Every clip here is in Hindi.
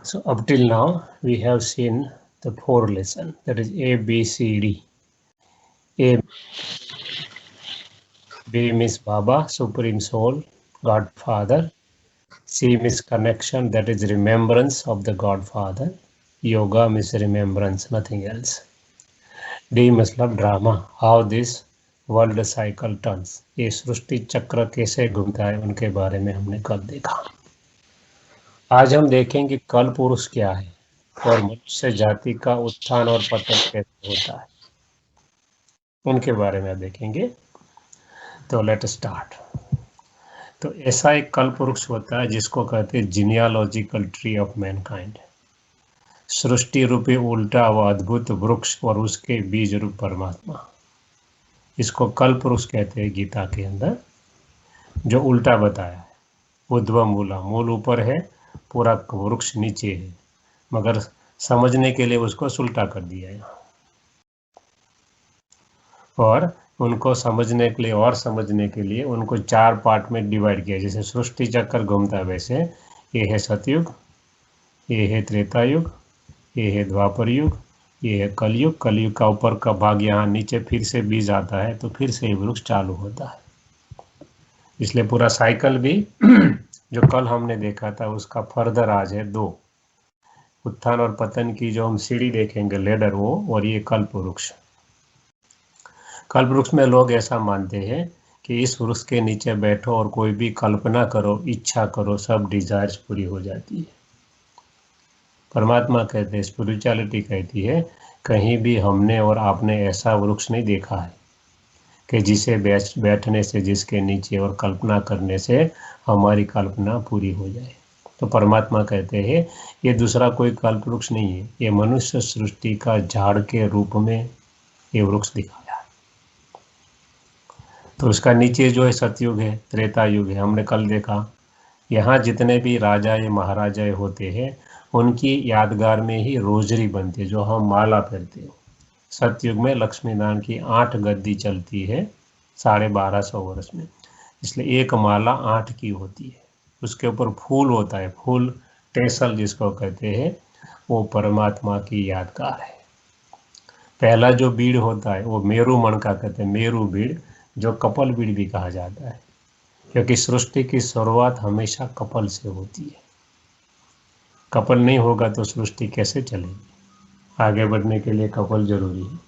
So up till now, we have seen the four lessons. That is A, B, C, D. A, B means Baba, Supreme Soul, Godfather. C means connection, that is remembrance of the Godfather. Yoga means remembrance, nothing else. D मतलब drama, how this world cycle turns, ये सृष्टि चक्र कैसे घूमता है उनके बारे में हमने कल देखा। आज हम देखेंगे कल पुरुष क्या है और मनुष्य जाति का उत्थान और पतन कैसे होता है, उनके बारे में देखेंगे। तो लेट स्टार्ट। तो ऐसा एक कल पुरुष होता है जिसको कहते हैं जीनियोलॉजिकल ट्री ऑफ मैनकाइंड, सृष्टि रूपी उल्टा व अद्भुत वृक्ष और उसके बीज रूप परमात्मा। इसको कल पुरुष कहते हैं गीता के अंदर, जो उल्टा बताया है। उद्भव मूला, मूल ऊपर है, पूरा वृक्ष नीचे है, मगर समझने के लिए उसको उल्टा कर दिया है। और उनको समझने के लिए और समझने के लिए उनको चार पार्ट में डिवाइड किया। जैसे सृष्टि चक्कर घूमता है वैसे ये है सतयुग, ये है त्रेता युग, ये है द्वापर युग, ये है कलयुग। कलयुग का ऊपर का भाग यहाँ नीचे फिर से बीज आता है, तो फिर से ये वृक्ष चालू होता है। इसलिए पूरा साइकिल भी जो कल हमने देखा था उसका फर्दर आज है दो, उत्थान और पतन की जो हम सीढ़ी देखेंगे, लेडर वो, और ये कल्प वृक्ष। कल्प वृक्ष में लोग ऐसा मानते हैं कि इस वृक्ष के नीचे बैठो और कोई भी कल्पना करो, इच्छा करो, सब डिजायर्स पूरी हो जाती है। परमात्मा कहते हैं, स्पिरिचुअलिटी कहती है, कहीं भी हमने और आपने ऐसा वृक्ष नहीं देखा है कि जिसे बैठने से, जिसके नीचे और कल्पना करने से हमारी कल्पना पूरी हो जाए। तो परमात्मा कहते हैं ये दूसरा कोई कल्प वृक्ष नहीं है, ये मनुष्य सृष्टि का झाड़ के रूप में ये वृक्ष दिखाया है। तो उसका नीचे जो है सतयुग है, त्रेता युग है। हमने कल देखा यहाँ जितने भी राजा या महाराजा होते हैं उनकी यादगार में ही रोजरी बनती है, जो हम माला पहनते हो। सतयुग में लक्ष्मी नारायण की 8 गद्दी चलती है 1250 वर्ष में, इसलिए एक माला 8 की होती है। उसके ऊपर फूल होता है, फूल टेसल जिसको कहते हैं, वो परमात्मा की यादगार है। पहला जो बीड़ होता है वो मेरु मन का कहते हैं, मेरु बीड़, जो कपल बीड़ भी कहा जाता है, क्योंकि सृष्टि की शुरुआत हमेशा कपल से होती है। कपल नहीं होगा तो सृष्टि कैसे चलेगी? आगे बढ़ने के लिए कपल जरूरी है,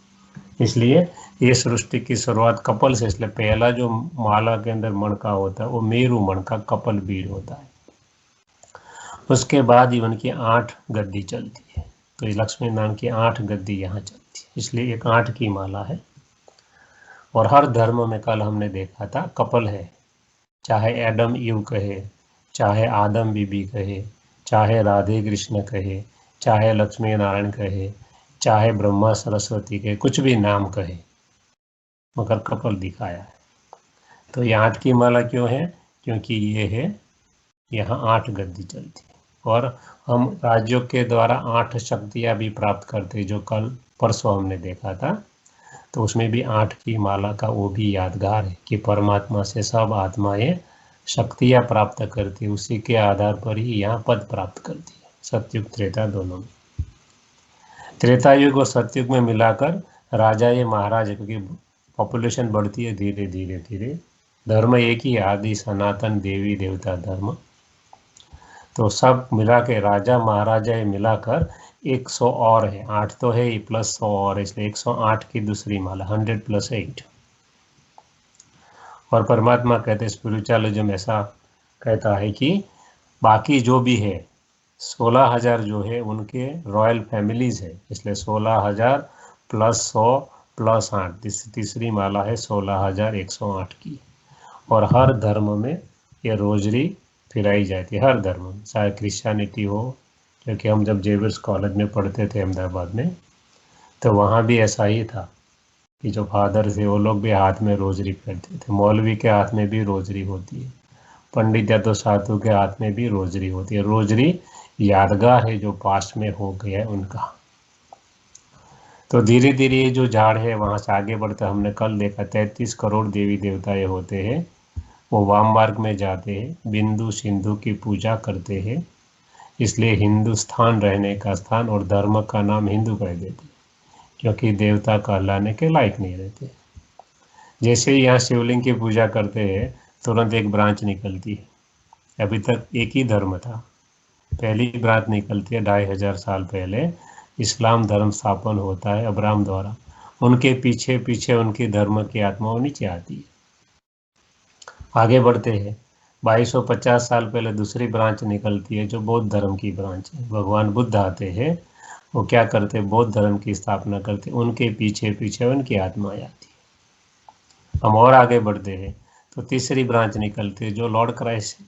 इसलिए ये सृष्टि की शुरुआत कपल से। इसलिए पहला जो माला के अंदर मणका होता है वो मेरु मणका कपल बीड़ होता है। उसके बाद इवन की 8 गद्दी चलती है, तो लक्ष्मी नारायण की 8 गद्दी यहाँ चलती है, इसलिए एक 8 की माला है। और हर धर्म में कल हमने देखा था कपल है, चाहे एडम ईव कहे, चाहे आदम बीबी कहे, चाहे राधे कृष्ण कहे, चाहे लक्ष्मी नारायण कहे, चाहे ब्रह्मा सरस्वती कहे, कुछ भी नाम कहे, मगर कपल दिखाया है। तो ये 8 की माला क्यों है? क्योंकि ये है यहाँ 8 गद्दी चलती है। और हम राज्यों के द्वारा 8 शक्तियाँ भी प्राप्त करते हैं, जो कल परसों हमने देखा था। तो उसमें भी 8 की माला का वो भी यादगार है कि परमात्मा से सब आत्माएं शक्तियाँ प्राप्त करती है, उसी के आधार पर ही यहाँ पद प्राप्त करती है। सतयुग त्रेता दोनों में, त्रेता युग और सतयुग में मिलाकर राजा या महाराज, क्योंकि पॉपुलेशन बढ़ती है धीरे धीरे धीरे, धर्म एक ही आदि सनातन देवी देवता धर्म, तो सब मिला के राजा महाराजा ये मिलाकर 100 और है, 8 तो है ही प्लस 100 और, इसलिए 108 की दूसरी माला, 100 + 8। और परमात्मा कहते हैं, स्पिरिचुअलिज्म ऐसा कहता है कि बाकी जो भी है 16,000 जो है उनके रॉयल फैमिलीज है, इसलिए 16,000 + 100 + 8, तीसरी माला है 16,108 की। और हर धर्म में ये रोजरी फिराई जाती है, हर धर्म में, चाहे क्रिश्चियनिटी हो, क्योंकि हम जब जेवियर्स कॉलेज में पढ़ते थे अहमदाबाद में, तो वहाँ भी ऐसा ही था कि जो फादर थे वो लोग भी हाथ में रोजरी पहनते थे, मौलवी के हाथ में भी रोजरी होती है, पंडित या तो साधु के हाथ में भी रोजरी होती है। रोजरी यादगार है जो पास्ट में हो गया है उनका। तो धीरे धीरे ये जो झाड़ है वहाँ से आगे बढ़ता, हमने कल देखा 33 करोड़ देवी देवता ये होते हैं, वो वाम मार्ग में जाते हैं, बिंदु सिंधु की पूजा करते हैं, इसलिए हिंदुस्तान रहने का स्थान और धर्म का नाम हिंदू कर देते, क्योंकि देवता कहलाने के लायक नहीं रहते। जैसे ही यहाँ शिवलिंग की पूजा करते हैं तुरंत एक ब्रांच निकलती है। अभी तक एक ही धर्म था, पहली ब्रांच निकलती है 2500 साल पहले। इस्लाम धर्म स्थापन होता है अब्राहम द्वारा, उनके पीछे पीछे उनकी धर्म की आत्मा नीचे आती है। आगे बढ़ते हैं, 2250 साल पहले दूसरी ब्रांच निकलती है जो बौद्ध धर्म की ब्रांच है। भगवान बुद्ध आते हैं, वो क्या करते, बौद्ध धर्म की स्थापना करते, उनके पीछे पीछे उनकी आत्मा आती है। हम और आगे बढ़ते हैं तो तीसरी ब्रांच निकलती है जो लॉर्ड क्राइस्ट है,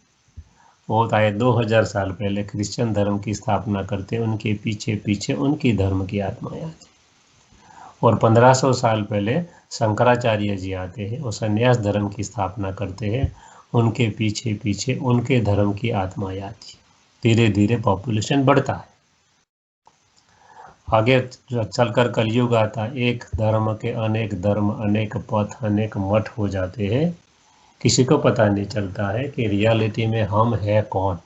वो आए 2000 साल पहले क्रिश्चियन धर्म की स्थापना करते, उनके पीछे पीछे उनकी धर्म की आत्माएं आती। और 1500 साल पहले शंकराचार्य जी आते हैं, वो संन्यास धर्म की स्थापना करते हैं, उनके पीछे पीछे उनके धर्म की आत्माएं आती। धीरे धीरे पॉपुलेशन बढ़ता है। आगे चलकर कलयुग आता है, एक धर्म के अनेक धर्म, अनेक पथ, अनेक मठ हो जाते हैं। किसी को पता नहीं चलता है कि रियलिटी में हम है कौन,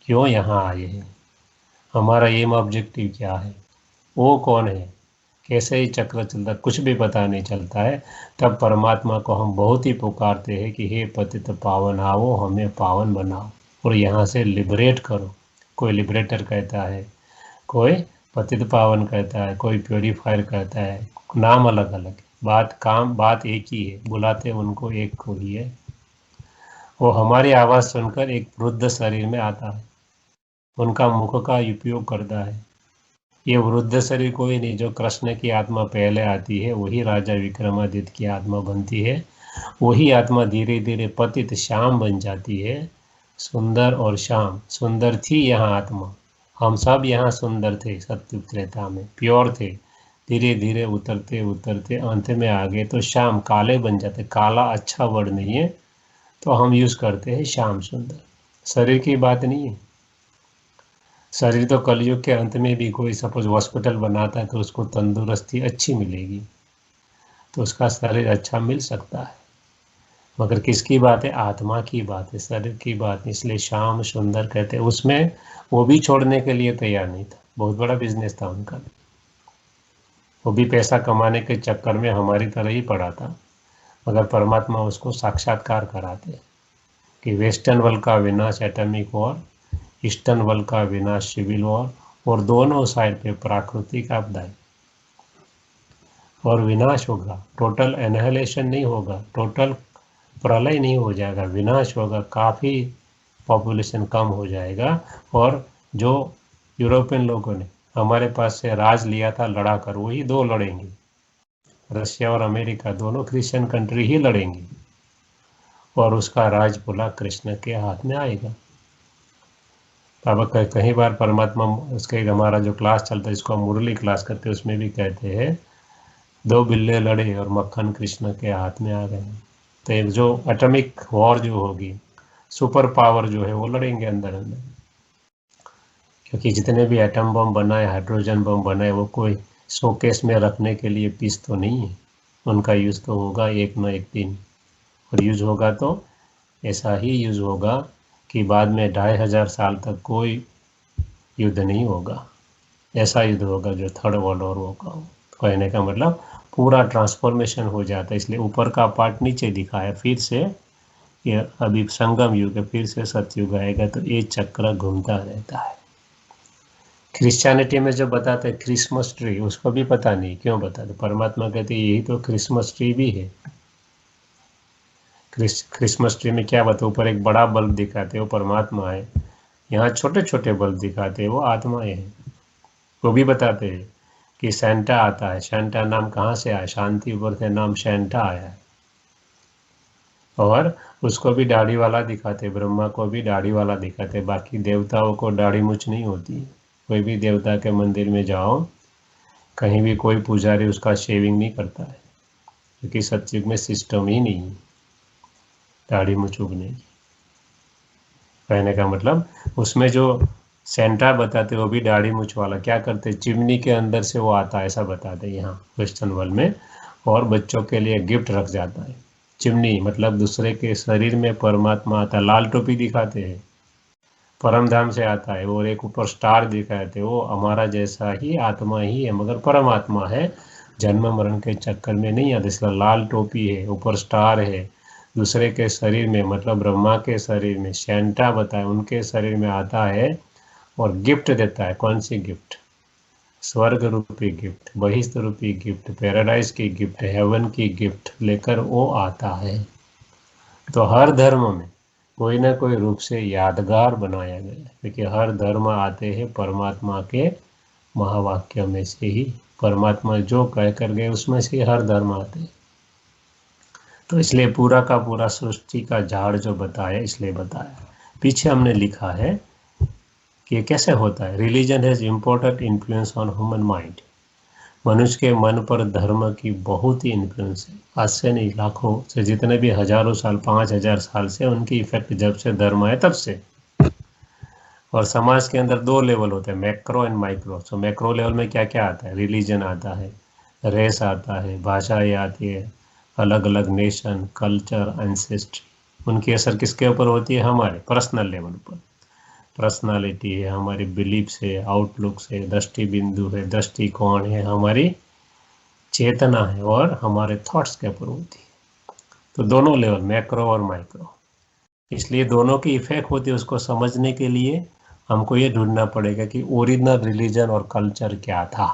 क्यों यहाँ आए हैं, हमारा एम ऑब्जेक्टिव क्या है, वो कौन है, कैसे ही चक्र चलता, कुछ भी पता नहीं चलता है। तब परमात्मा को हम बहुत ही पुकारते हैं कि हे पतित पावन आओ, हमें पावन बनाओ और यहाँ से लिबरेट करो। कोई लिबरेटर कहता है, कोई पतित पावन कहता है, कोई प्योरीफायर कहता है, नाम अलग अलग, बात एक ही है, बुलाते उनको एक को ही है। वो हमारी आवाज़ सुनकर एक वृद्ध शरीर में आता है, उनका मुख का उपयोग करता है। ये वृद्ध शरीर कोई नहीं, जो कृष्ण की आत्मा पहले आती है वही राजा विक्रमादित्य की आत्मा बनती है। वही आत्मा धीरे धीरे पतित श्याम बन जाती है, सुंदर और श्याम। सुंदर थी यहाँ आत्मा, हम सब यहाँ सुंदर थे, सत्युग त्रेता में प्योर थे। धीरे धीरे उतरते उतरते अंत में आ गए तो श्याम, काले बन जाते। काला अच्छा वर्ड नहीं है तो हम यूज़ करते हैं श्याम सुंदर। शरीर की बात नहीं है, शरीर तो कलयुग के अंत में भी कोई सपोज हॉस्पिटल बनाता है तो उसको तंदुरुस्ती अच्छी मिलेगी, तो उसका शरीर अच्छा मिल सकता है, मगर किसकी बात है, आत्मा की बात है, शरीर की बात नहीं। इसलिए श्याम सुंदर कहते हैं। उसमें वो भी छोड़ने के लिए तैयार नहीं था, बहुत बड़ा बिजनेस था उनका, वो भी पैसा कमाने के चक्कर में हमारी तरह ही पड़ा था, मगर परमात्मा उसको साक्षात्कार कराते कि वेस्टर्न वर्ल्ड का विनाश एटॉमिक वॉर, ईस्टर्न वर्ल्ड का विनाश सिविल वॉर, और दोनों साइड पे प्राकृतिक आपदाएं, और विनाश होगा, टोटल एनहिलेशन नहीं होगा, टोटल प्रलय नहीं हो जाएगा, विनाश होगा, काफ़ी पॉपुलेशन कम हो जाएगा। और जो यूरोपियन लोगों ने हमारे पास से राज लिया था लड़ा कर, वही दो लड़ेंगे, रशिया और अमेरिका दोनों क्रिश्चियन कंट्री ही लड़ेंगी, और उसका राज बोला कृष्ण के हाथ में आएगा। अब कई बार परमात्मा उसके, हमारा जो क्लास चलता है इसको हम मुरली क्लास करते हैं, उसमें भी कहते हैं दो बिल्ले लड़े और मक्खन कृष्ण के हाथ में आ गए। तो जो एटॉमिक वॉर जो होगी, सुपर पावर जो है वो लड़ेंगे अंदर अंदर, क्योंकि जितने भी एटम बम बनाए, हाइड्रोजन बम बनाए, वो कोई शोकेस में रखने के लिए पीस तो नहीं है, उनका यूज़ तो होगा एक न एक दिन, और यूज़ होगा तो ऐसा ही यूज़ होगा कि बाद में 2500 साल तक कोई युद्ध नहीं होगा। ऐसा युद्ध होगा जो थर्ड वर्ल्ड वॉर होगा। कहने का मतलब पूरा ट्रांसफॉर्मेशन हो जाता है। इसलिए ऊपर का पार्ट नीचे दिखाया, फिर से ये अभी संगम युग है, फिर से सतयुग आएगा, तो ये चक्र घूमता रहता है। क्रिश्चियनिटी में जो बताते हैं क्रिसमस ट्री, उसको भी पता नहीं क्यों बताते, परमात्मा कहते हैं यही तो क्रिसमस ट्री भी है। क्रिसमस ट्री में क्या बताते, ऊपर एक बड़ा बल्ब दिखाते हैं वो परमात्मा है, यहाँ छोटे छोटे बल्ब दिखाते हैं वो आत्माएं हैं। वो भी बताते हैं कि सेंटा आता है, सेंटा नाम कहाँ से आया, शांति ऊपर से नाम सेंटा आया है। और उसको भी दाढ़ी वाला दिखाते, ब्रह्मा को भी दाढ़ी वाला दिखाते, बाकी देवताओं को दाढ़ी मूछ नहीं होती। कोई भी देवता के मंदिर में जाओ, कहीं भी कोई पुजारी उसका शेविंग नहीं करता है, क्योंकि सतयुग में सिस्टम ही नहीं है दाढ़ी मूछ उगने की। कहने का मतलब उसमें जो सेंटा बताते वो भी दाढ़ी मूछ वाला, क्या करते, चिमनी के अंदर से वो आता है, ऐसा बताते यहाँ वेस्टर्न वर्ल्ड में, और बच्चों के लिए गिफ्ट रख जाता है। चिमनी मतलब दूसरे के शरीर में परमात्मा आता है, लाल टोपी दिखाते हैं, परम धाम से आता है। और एक ऊपर स्टार दिखाए थे, वो हमारा जैसा ही आत्मा ही है, मगर परमात्मा है, जन्म मरण के चक्कर में नहीं आता। इसलिए लाल टोपी है, ऊपर स्टार है, दूसरे के शरीर में, मतलब ब्रह्मा के शरीर में, सेंटा बताए उनके शरीर में आता है और गिफ्ट देता है। कौन सी गिफ्ट? स्वर्ग रूपी गिफ्ट, बहिष्ठ रूपी गिफ्ट, पैराडाइज की गिफ्ट, हेवन की गिफ्ट लेकर वो आता है। तो हर धर्म में कोई ना कोई रूप से यादगार बनाया गया है, क्योंकि हर धर्म आते हैं परमात्मा के महावाक्य में से ही। परमात्मा जो कह कर गए उसमें से हर धर्म आते हैं। तो इसलिए पूरा का पूरा सृष्टि का झाड़ जो बताया, इसलिए बताया। पीछे हमने लिखा है कि ये कैसे होता है। Religion has important influence on human mind. मनुष्य के मन पर धर्म की बहुत ही इन्फ्लुएंस है। आज से नहीं, लाखों से, जितने भी हजारों साल, 5,000 साल से उनकी इफेक्ट जब से धर्म है तब से। और समाज के अंदर दो लेवल होते हैं, macro and micro. So macro level में क्या क्या आता है? रिलीजन आता है, रेस आता है, भाषाएं आती है, अलग अलग नेशन, कल्चर, एंसेस्ट्री। उनकी असर किसके ऊपर होती है? हमारे पर्सनल लेवल पर। पर्सनालिटी है, हमारी बिलीफ है, आउटलुक है, दृष्टि बिंदु है, दृष्टिकोण है, हमारी चेतना है, और हमारे थॉट्स के ऊपर होती है। तो दोनों लेवल, मैक्रो और माइक्रो, इसलिए दोनों की इफेक्ट होती है। उसको समझने के लिए हमको ये ढूंढना पड़ेगा कि ओरिजिनल रिलीजन और कल्चर क्या था।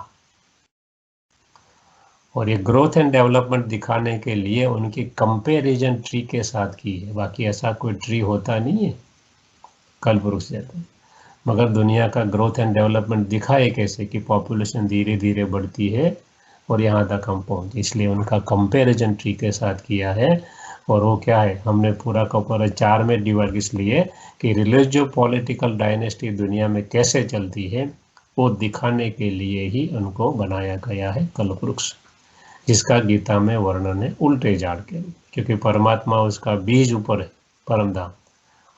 और ये ग्रोथ एंड डेवलपमेंट दिखाने के लिए उनकी कंपैरिजन ट्री के साथ की है। बाकी ऐसा कोई ट्री होता नहीं है कल्पवृक्ष जैसा। मगर दुनिया का ग्रोथ एंड डेवलपमेंट दिखाए कैसे कि पॉपुलेशन धीरे धीरे बढ़ती है और यहाँ तक हम पहुँचे। इसलिए उनका कंपैरिजन ट्री के साथ किया है। और वो क्या है, हमने पूरा का पूरा 4 में डिवाइड इसलिए कि रिलीजियो पॉलिटिकल डायनेस्टी दुनिया में कैसे चलती है वो दिखाने के लिए ही उनको बनाया गया है कल्पवृक्ष, जिसका गीता में वर्णन है उल्टे झाड़ के। क्योंकि परमात्मा उसका बीज ऊपर है, परमधाम,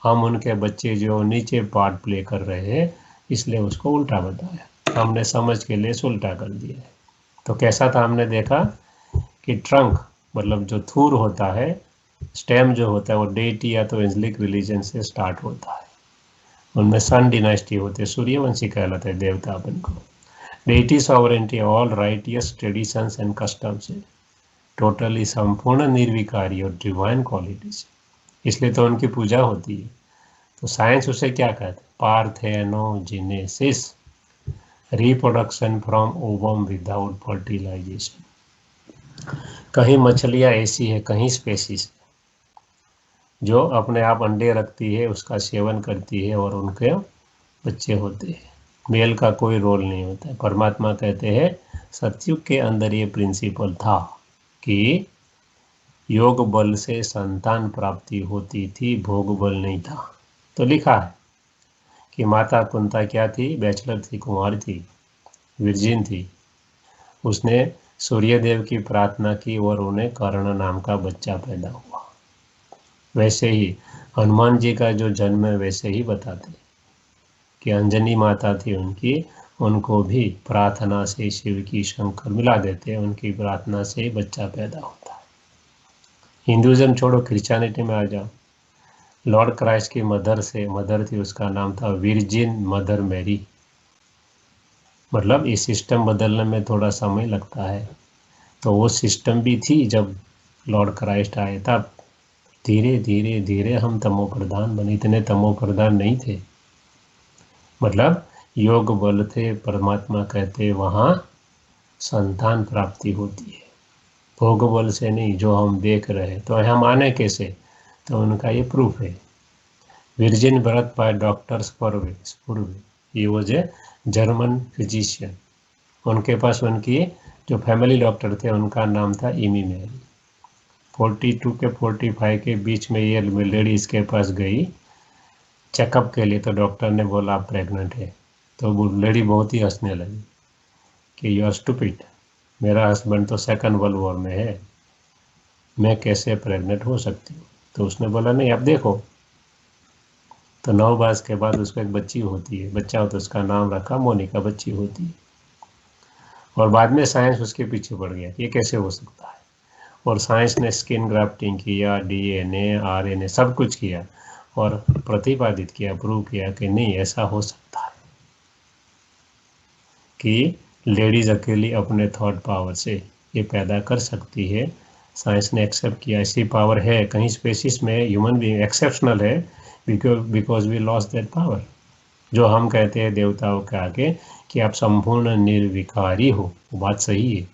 हम उनके बच्चे जो नीचे पार्ट प्ले कर रहे हैं, इसलिए उसको उल्टा बताया। हमने समझ के लिए उल्टा कर दिया है। तो कैसा था, हमने देखा कि ट्रंक मतलब जो थूर होता है, स्टेम जो होता है, वो डेटी या तो एंजेलिक रिलीजन से स्टार्ट होता है। उनमें सन डिनास्टी होते हैं, सूर्यवंशी कहलाते हैं देवता अपन को। Deity sovereignty, all righteous traditions and customs है, टोटली संपूर्ण निर्विकारी और डिवाइन क्वालिटीज, इसलिए तो उनकी पूजा होती है। तो साइंस उसे क्या कहते हैं? Parthenogenesis, reproduction from ovum without fertilisation. कहीं मछलियाँ ऐसी है, कहीं स्पेसीज जो अपने आप अंडे रखती है, उसका सेवन करती है और उनके बच्चे होते हैं। मेल का कोई रोल नहीं होता है। परमात्मा कहते हैं सतयुग के अंदर ये प्रिंसिपल था कि योग बल से संतान प्राप्ति होती थी, भोग बल नहीं था। तो लिखा है कि माता कुंता क्या थी? बैचलर थी, कुमार थी, विर्जिन थी। उसने सूर्यदेव की प्रार्थना की और उन्हें कर्ण नाम का बच्चा पैदा हुआ। वैसे ही हनुमान जी का जो जन्म है वैसे ही बताते कि अंजनी माता थी उनकी, उनको भी प्रार्थना से शिव की शंकर मिला देते हैं, उनकी प्रार्थना से ही बच्चा पैदा होता है। हिंदुज़म छोड़ो, क्रिश्चियनिटी में आ जाओ। लॉर्ड क्राइस्ट की मदर थी, उसका नाम था विर्जिन मदर मैरी। मतलब ये सिस्टम बदलने में थोड़ा समय लगता है। तो वो सिस्टम भी थी जब लॉर्ड क्राइस्ट आए, तब धीरे धीरे धीरे हम तमो प्रधान बने। इतने तमो प्रधान नहीं थे, मतलब योग बल थे। परमात्मा कहते वहाँ संतान प्राप्ति होती है, भोग बल से नहीं, जो हम देख रहे हैं। तो यहाँ माने कैसे? तो उनका ये प्रूफ है। विर्जिन बर्थ बाय डॉक्टर्स पूर्व, ये वॉज ए जर्मन फिजिशियन। उनके पास उनकी जो फैमिली डॉक्टर थे उनका नाम था इमी मैरी। 42 के 45 के बीच में ये लेडी इसके पास गई चेकअप के लिए। तो डॉक्टर ने बोला आप प्रेग्नेंट है। तो वो लेडी बहुत ही हंसने लगी कि यू आर स्टूपिड, मेरा हस्बैंड तो सेकंड वर्ल्ड वॉर में है, मैं कैसे प्रेग्नेंट हो सकती हूँ? तो उसने बोला नहीं, आप देखो। तो 9 बरस के बाद उसको एक बच्ची होती है, बच्चा हो तो उसका नाम रखा मोनिका, बच्ची होती है। और बाद में साइंस उसके पीछे पड़ गया, ये कैसे हो सकता है। और साइंस ने स्किन ग्राफ्टिंग किया, DNA, RNA सब कुछ किया, और प्रतिपादित किया, प्रूव किया कि नहीं ऐसा हो सकता है कि लेडीज अकेली अपने थॉट पावर से ये पैदा कर सकती है। साइंस ने एक्सेप्ट किया ऐसी पावर है, कहीं स्पेसिस में ह्यूमन बीइंग एक्सेप्शनल है because we lost that power. जो हम कहते हैं देवताओं के आगे कि आप संपूर्ण निर्विकारी हो, वो बात सही है,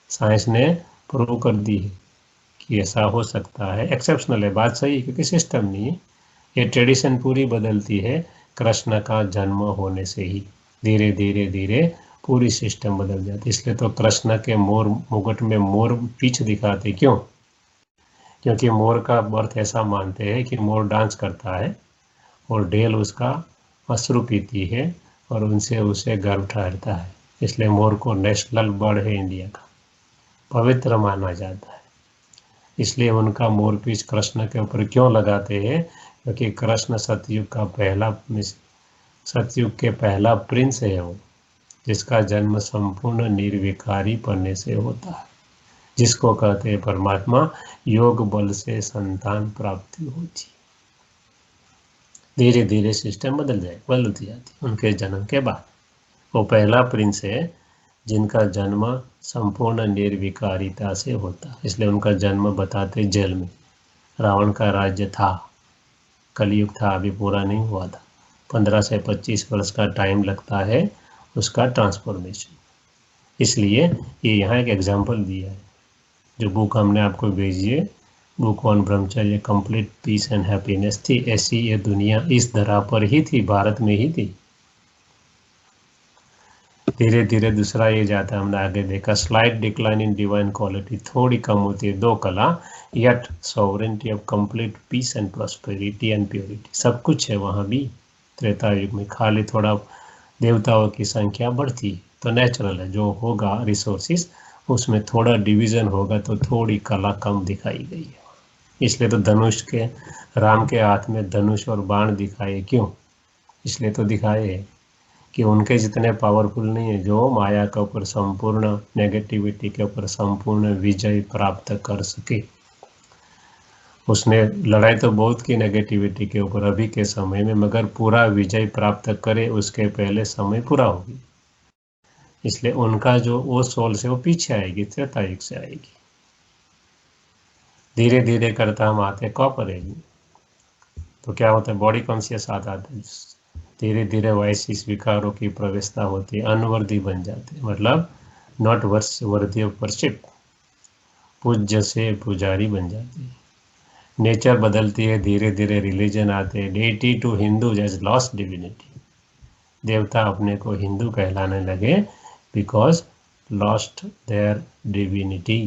साइंस ने प्रूव कर दी है कि ऐसा हो सकता है, एक्सेप्शनल है, बात सही है, क्योंकि सिस्टम नहीं है। ये ट्रेडिशन पूरी बदलती है कृष्ण का जन्म होने से ही, धीरे धीरे धीरे पूरी सिस्टम बदल जाती है। इसलिए तो कृष्ण के मोर मुकुट में मोर पीछ दिखाते, क्यों? क्योंकि मोर का बर्थ ऐसा मानते हैं कि मोर डांस करता है और डेल उसका अश्रु पीती है और उनसे उसे गर्व ठहरता है, इसलिए मोर को नेशनल बर्ड है इंडिया का, पवित्र माना जाता है। इसलिए उनका मोरपीछ कृष्ण के ऊपर क्यों लगाते हैं? क्योंकि कृष्ण सतयुग के पहला प्रिंस है वो, जिसका जन्म संपूर्ण निर्विकारी पन्ने से होता है, जिसको कहते हैं परमात्मा, योग बल से संतान प्राप्ति होती है। धीरे धीरे सिस्टम बदलती जाती उनके जन्म के बाद। वो पहला प्रिंस है जिनका जन्म संपूर्ण निर्विकारिता से होता, इसलिए उनका जन्म बताते जेल में। रावण का राज्य था, कलयुग था, अभी पूरा नहीं हुआ था, 15 से 25 वर्ष का टाइम लगता है उसका ट्रांसफॉर्मेशन। इसलिए ये यहाँ एक एग्जाम्पल दिया है, जो बुक हमने आपको भेजी है, बुक ऑन ब्रह्मचर्य, कंप्लीट पीस एंड हैप्पीनेस थी। ऐसी ये दुनिया इस धरा पर ही थी, भारत में ही थी। धीरे धीरे दूसरा ये जाता है, हमने आगे देखा, slight decline in divine quality, थोड़ी कम होती है दो कला, yet sovereignty of complete peace and prosperity and purity, सब कुछ है वहाँ भी त्रेता युग में, खाली थोड़ा देवताओं की संख्या बढ़ती है, तो नेचुरल है, जो होगा रिसोर्सिस उसमें थोड़ा डिवीजन होगा तो थोड़ी कला कम दिखाई गई है। इसलिए तो धनुष के, राम के हाथ में धनुष और बाण दिखाए, क्यों? इसलिए तो दिखाए कि उनके जितने पावरफुल नहीं है, जो माया के ऊपर संपूर्ण नेगेटिविटी के ऊपर संपूर्ण विजय प्राप्त कर सके। उसने लड़ाई तो बहुत की नेगेटिविटी के ऊपर अभी के समय में, मगर पूरा विजय प्राप्त करे उसके पहले समय पूरा होगी। इसलिए उनका जो वो सोल से वो पीछे आएगी, त्रेता युग से आएगी। धीरे धीरे करता हम आते कॉपर एज में, तो क्या होता है, बॉडी कॉन्शियस आता है, धीरे धीरे वैश्विक विकारों की प्रवेशता होती है, अनवर्दी बन जाते हैं, मतलब नॉट वर्दी ऑफ वर्शिप, पूज्य से पुजारी बन जाती है। नेचर बदलती है, धीरे धीरे रिलीजन आते हैं, डेटी टू हिंदू जैज लॉस्ट डिविनिटी, देवता अपने को हिंदू कहलाने लगे बिकॉज लॉस्ट देयर डिविनिटी।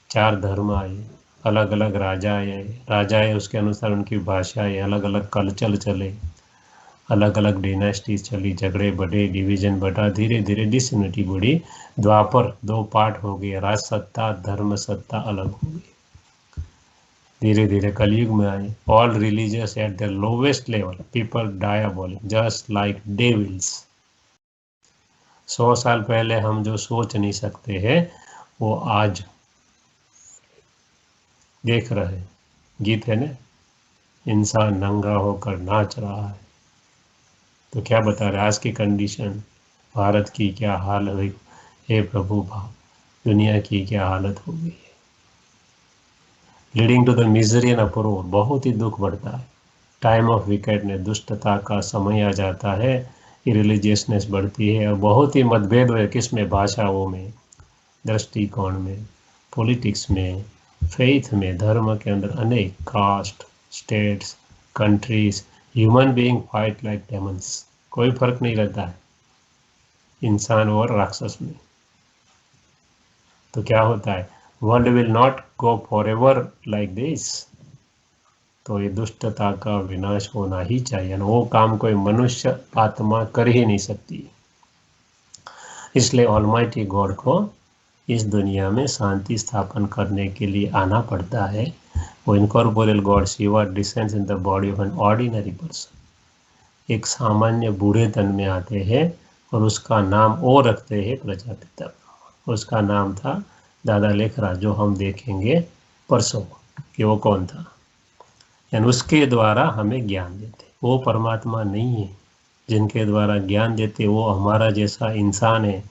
4 धर्म आए, अलग अलग राजा आए, उसके अनुसार उनकी भाषा आए, अलग अलग कल्चर चले, अलग अलग डिनास्टीज चली, झगड़े बढ़े, डिवीजन बढ़ा, धीरे धीरे डिसयूनिटी बढ़ी, द्वापर 2 पार्ट हो गए, राज सत्ता धर्म सत्ता अलग हो गई। धीरे धीरे कलयुग में आए, all religious at the lowest level, people diabolic just like devils. 100 साल पहले हम जो सोच नहीं सकते हैं वो आज देख रहे। गीत है ना, इंसान नंगा होकर नाच रहा है, तो क्या बता रहे आज की कंडीशन, भारत की क्या हाल हुई, हे प्रभु भाव, दुनिया की क्या हालत हो गई है, leading to the misery and uproar, बहुत ही दुख बढ़ता है। टाइम ऑफ विकेटनेस, दुष्टता का समय आ जाता है, रिलीजियसनेस बढ़ती है, और बहुत ही मतभेद है, किसमें, भाषाओं में, दृष्टिकोण में, पॉलिटिक्स में, फेथ में, धर्म के अंदर अनेक caste, states, countries, human being fight like demons, कोई फर्क नहीं रहता है इंसान और राक्षस में। तो क्या होता है, world will not go for ever like this, तो ये दुष्टता का विनाश होना ही चाहिए, वो काम कोई मनुष्य आत्मा कर ही नहीं सकती। इसलिए ऑलमाइटी गॉड को इस दुनिया में शांति स्थापन करने के लिए आना पड़ता है। वो incorporeal God Shiva descends in the body of an ordinary person, एक सामान्य बूढ़े तन में आते हैं, और उसका नाम वो रखते हैं प्रजापिता। उसका नाम था दादा लेखराज, जो हम देखेंगे परसों कि वो कौन था। यानी उसके द्वारा हमें ज्ञान देते। वो परमात्मा नहीं है जिनके द्वारा ज्ञान देते, वो हमारा जैसा इंसान है।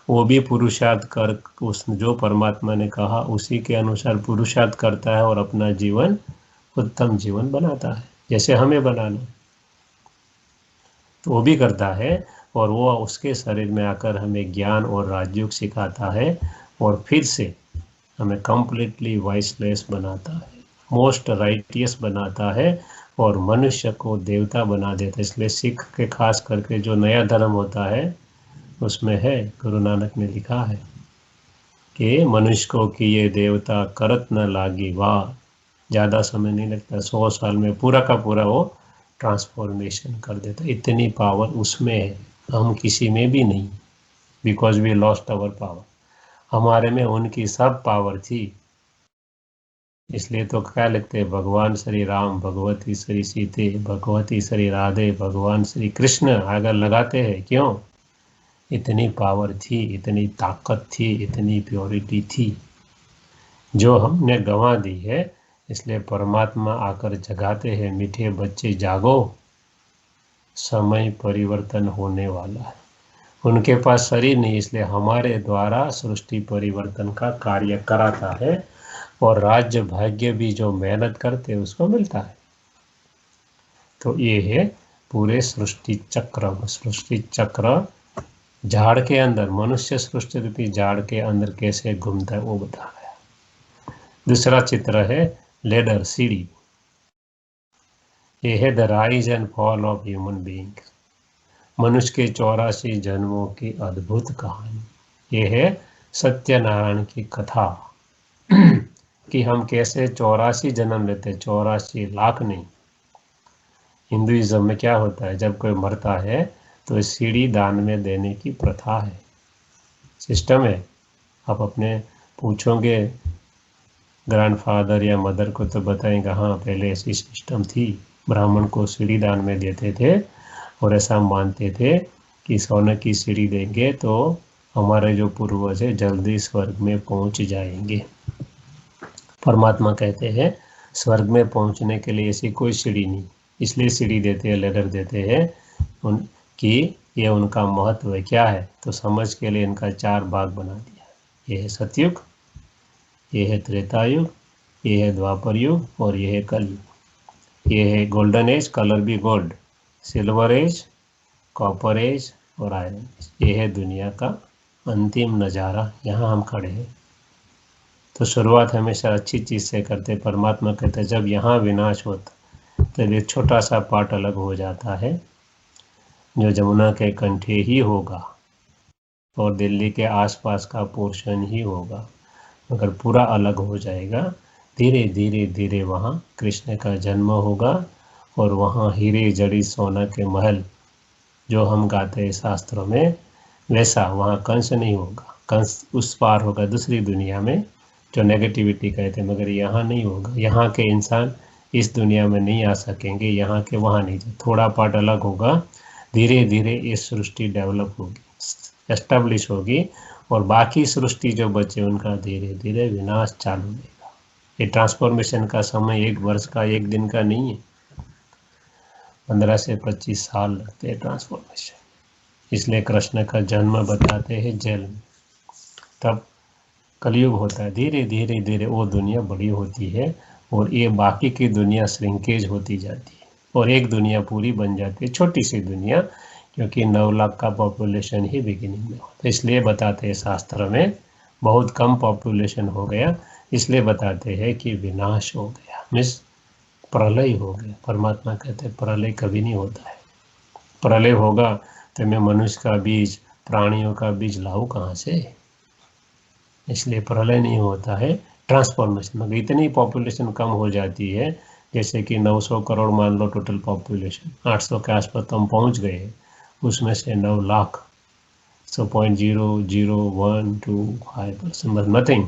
वो भी पुरुषार्थ कर, उस जो परमात्मा ने कहा उसी के अनुसार पुरुषार्थ करता है और अपना जीवन उत्तम जीवन बनाता है, जैसे हमें बनाना। तो वो भी करता है और वो उसके शरीर में आकर हमें ज्ञान और राजयोग सिखाता है और फिर से हमें कंप्लीटली वाइसलेस बनाता है, मोस्ट राइटियस बनाता है और मनुष्य को देवता बना देता है। इसलिए सिख के खास करके जो नया धर्म होता है उसमें है, गुरु नानक ने लिखा है कि मनुष्य को कि ये देवता करत न लागी वाह। ज़्यादा समय नहीं लगता, 100 साल में पूरा का पूरा वो ट्रांसफॉर्मेशन कर देता। इतनी पावर उसमें है, हम किसी में भी नहीं, because we lost our power. हमारे में उनकी सब पावर थी। इसलिए तो क्या लिखते हैं, भगवान श्री राम, भगवती श्री सीते, भगवती श्री राधे, भगवान श्री कृष्ण अगर लगाते हैं। क्यों? इतनी पावर थी, इतनी ताकत थी, इतनी प्योरिटी थी जो हमने गंवा दी है। इसलिए परमात्मा आकर जगाते हैं, मीठे बच्चे जागो, समय परिवर्तन होने वाला है। उनके पास शरीर नहीं, इसलिए हमारे द्वारा सृष्टि परिवर्तन का कार्य कराता है और राज्य भाग्य भी जो मेहनत करते हैं उसको मिलता है। तो ये है पूरे सृष्टि चक्र। सृष्टि चक्र झाड़ के अंदर, मनुष्य सृष्टि रूपी झाड़ के अंदर कैसे घूमता है वो बता गया। दूसरा चित्र है लेडर, सीढ़ी। ये है the rise and fall of human being, मनुष्य के 84 जन्मों की अद्भुत कहानी। ये है सत्यनारायण की कथा कि हम कैसे 84 जन्म लेते, 84 लाख नहीं। हिंदुइज्म में क्या होता है, जब कोई मरता है तो सीढ़ी दान में देने की प्रथा है, सिस्टम है। आप अपने पूछोगे ग्रैंडफादर या मदर को तो बताएंगे हाँ पहले ऐसी सिस्टम थी, ब्राह्मण को सीढ़ी दान में देते थे और ऐसा मानते थे कि सोने की सीढ़ी देंगे तो हमारे जो पूर्वज है जल्दी स्वर्ग में पहुंच जाएंगे। परमात्मा कहते हैं स्वर्ग में पहुंचने के लिए ऐसी कोई सीढ़ी नहीं, इसलिए सीढ़ी देते हैं, लेडर देते हैं उनकी। ये उनका महत्व है। क्या है तो समझ के लिए इनका 4 भाग बना दिया। ये है सतयुग, ये है त्रेता युग, ये है द्वापर युग और ये है कलयुग। ये है गोल्डन एज, कलर भी gold, silver age, copper age और आयरन एज। ये है दुनिया का अंतिम नज़ारा, यहाँ हम खड़े हैं। तो शुरुआत हमेशा अच्छी चीज़ से करते। परमात्मा कहते जब यहाँ विनाश होता तब एक छोटा सा पार्ट अलग हो जाता है जो जमुना के कंठे ही होगा और दिल्ली के आसपास का पोर्शन ही होगा, मगर पूरा अलग हो जाएगा। धीरे धीरे धीरे वहाँ कृष्ण का जन्म होगा और वहाँ हीरे जड़ी सोना के महल जो हम गाते हैं शास्त्रों में, वैसा वहाँ कंस नहीं होगा। कंस उस पार होगा दूसरी दुनिया में जो नेगेटिविटी कहते हैं, मगर यहाँ नहीं होगा। यहाँ के इंसान इस दुनिया में नहीं आ सकेंगे, यहाँ के वहाँ नहीं, थोड़ा पार्ट अलग होगा। धीरे धीरे ये सृष्टि डेवलप होगी, एस्टेब्लिश होगी और बाकी सृष्टि जो बचे उनका धीरे धीरे विनाश चालू होगा। ये ट्रांसफॉर्मेशन का समय 1 वर्ष का 1 दिन का नहीं है, 15 से 25 साल लगते हैं ट्रांसफॉर्मेशन। इसलिए कृष्ण का जन्म बताते हैं जेल में, तब कलयुग होता है। धीरे धीरे धीरे वो दुनिया बड़ी होती है और ये बाकी की दुनिया श्रिंकेज होती जाती है और एक दुनिया पूरी बन जाती है, छोटी सी दुनिया, क्योंकि 9 लाख का पॉपुलेशन ही बिगिनिंग में होता है। इसलिए बताते हैं शास्त्र में बहुत कम पॉपुलेशन हो गया, इसलिए बताते हैं कि विनाश हो गया, मीन्स प्रलय हो गया। परमात्मा कहते हैं प्रलय कभी नहीं होता है। प्रलय होगा तो मैं मनुष्य का बीज, प्राणियों का बीज लाऊं कहाँ से? इसलिए प्रलय नहीं होता है, ट्रांसफॉर्मेशन। मगर इतनी पॉपुलेशन कम हो जाती है, जैसे कि 900 करोड़ मान लो टोटल पॉपुलेशन, 800 के आसपास तो हम पहुँच गए, उसमें से 9 लाख, सो 0.00125% बस नथिंग।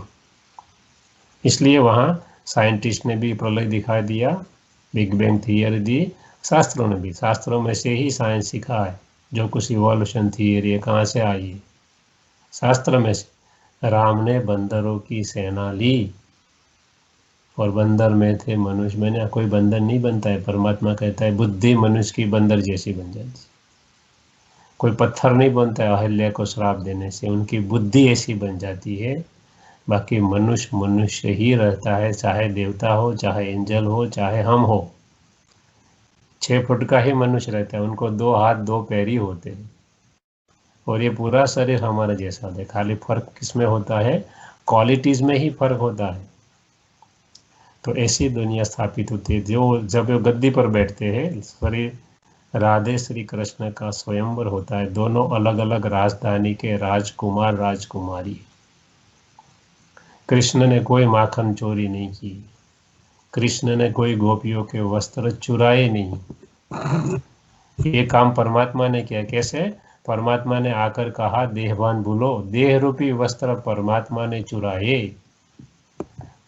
इसलिए वहाँ साइंटिस्ट ने भी प्रलय दिखा दिया, बिग बैंग थियरी दी, शास्त्रों ने भी, शास्त्रों में से ही साइंस सीखा है। जो कुछ इवोल्यूशन थियरी है कहाँ से आई है? शास्त्र में से। राम ने बंदरों की सेना ली, और बंदर में थे मनुष्य में ना, कोई बंदर नहीं बनता है। परमात्मा कहता है बुद्धि मनुष्य की बंदर जैसी बन जाती है। कोई पत्थर नहीं बनता है अहल्या को श्राप देने से, उनकी बुद्धि ऐसी बन जाती है। बाकी मनुष्य मनुष्य ही रहता है, चाहे देवता हो, चाहे एंजल हो, चाहे हम हो। 6 फुट का ही मनुष्य रहता है, उनको 2 हाथ 2 पैर ही होते हैं, और ये पूरा शरीर हमारा जैसा है। खाली फर्क किसमें होता है? क्वालिटीज में ही फर्क होता है। तो ऐसी दुनिया स्थापित होती है। जो जब वो गद्दी पर बैठते हैं, राधे श्री कृष्ण का स्वयंवर होता है। दोनों अलग अलग राजधानी के राजकुमार राजकुमारी। कृष्ण ने कोई माखन चोरी नहीं की, कृष्ण ने कोई गोपियों के वस्त्र चुराए नहीं। ये काम परमात्मा ने किया। कैसे? परमात्मा ने आकर कहा देहभान भूलो, देह रूपी वस्त्र परमात्मा ने चुराए।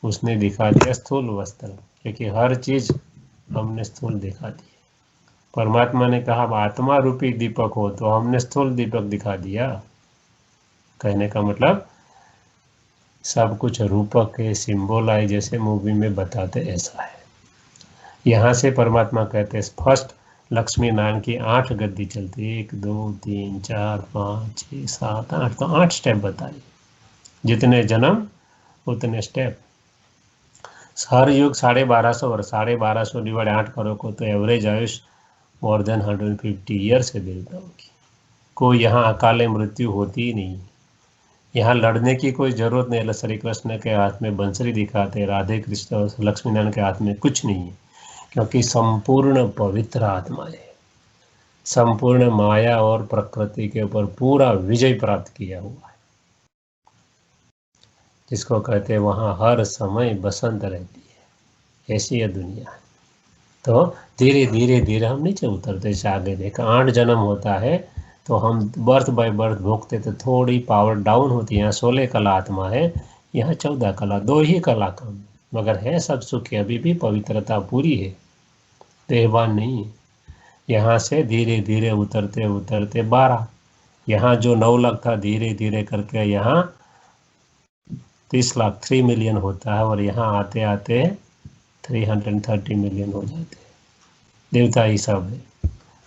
उसने दिखा दिया स्थूल वस्त्र, क्योंकि हर चीज हमने स्थूल दिखा दी। परमात्मा ने कहा आत्मा रूपी दीपक हो, तो हमने स्थूल दीपक दिखा दिया। कहने का मतलब सब कुछ रूपक है, सिंबल जैसे मूवी में बताते ऐसा है। यहाँ से परमात्मा कहते हैं फर्स्ट लक्ष्मी नारायण की 8 गद्दी चलती है, 1 2 3 4 5 6 7 8, तो 8 स्टेप बताइए। जितने जन्म उतने स्टेप। हर युग 1250 वर्ष, 1250 डिवाइड 8 करो को तो average Ayush more than 150 years है देवताओं की। कोई यहाँ अकाले मृत्यु होती ही नहीं। यहाँ लड़ने की कोई जरूरत नहीं। श्री कृष्ण के हाथ में बंसरी दिखाते, राधे कृष्ण और लक्ष्मी नारायण के हाथ में कुछ नहीं है, क्योंकि संपूर्ण पवित्र आत्मा है। संपूर्ण माया और प्रकृति के ऊपर पूरा विजय प्राप्त किया हुआ है, जिसको कहते हैं वहाँ हर समय बसंत रहती है। ऐसी है दुनिया। तो धीरे धीरे धीरे हम नीचे उतरते से आगे देखा 8 जन्म होता है, तो हम बर्थ बाय बर्थ भोगते, तो थोड़ी पावर डाउन होती है। यहाँ 16 कला आत्मा है, यहाँ 14 कला, 2 ही कला कम, मगर है सब सुखी, अभी भी पवित्रता पूरी है, देहवान नहीं है। यहाँ से धीरे धीरे उतरते उतरते 12, यहाँ जो 9 लाख था धीरे धीरे करके यहाँ 30 लाख 3 मिलियन होता है, और यहाँ आते आते 330 मिलियन हो जाते हैं। देवता ही सब है।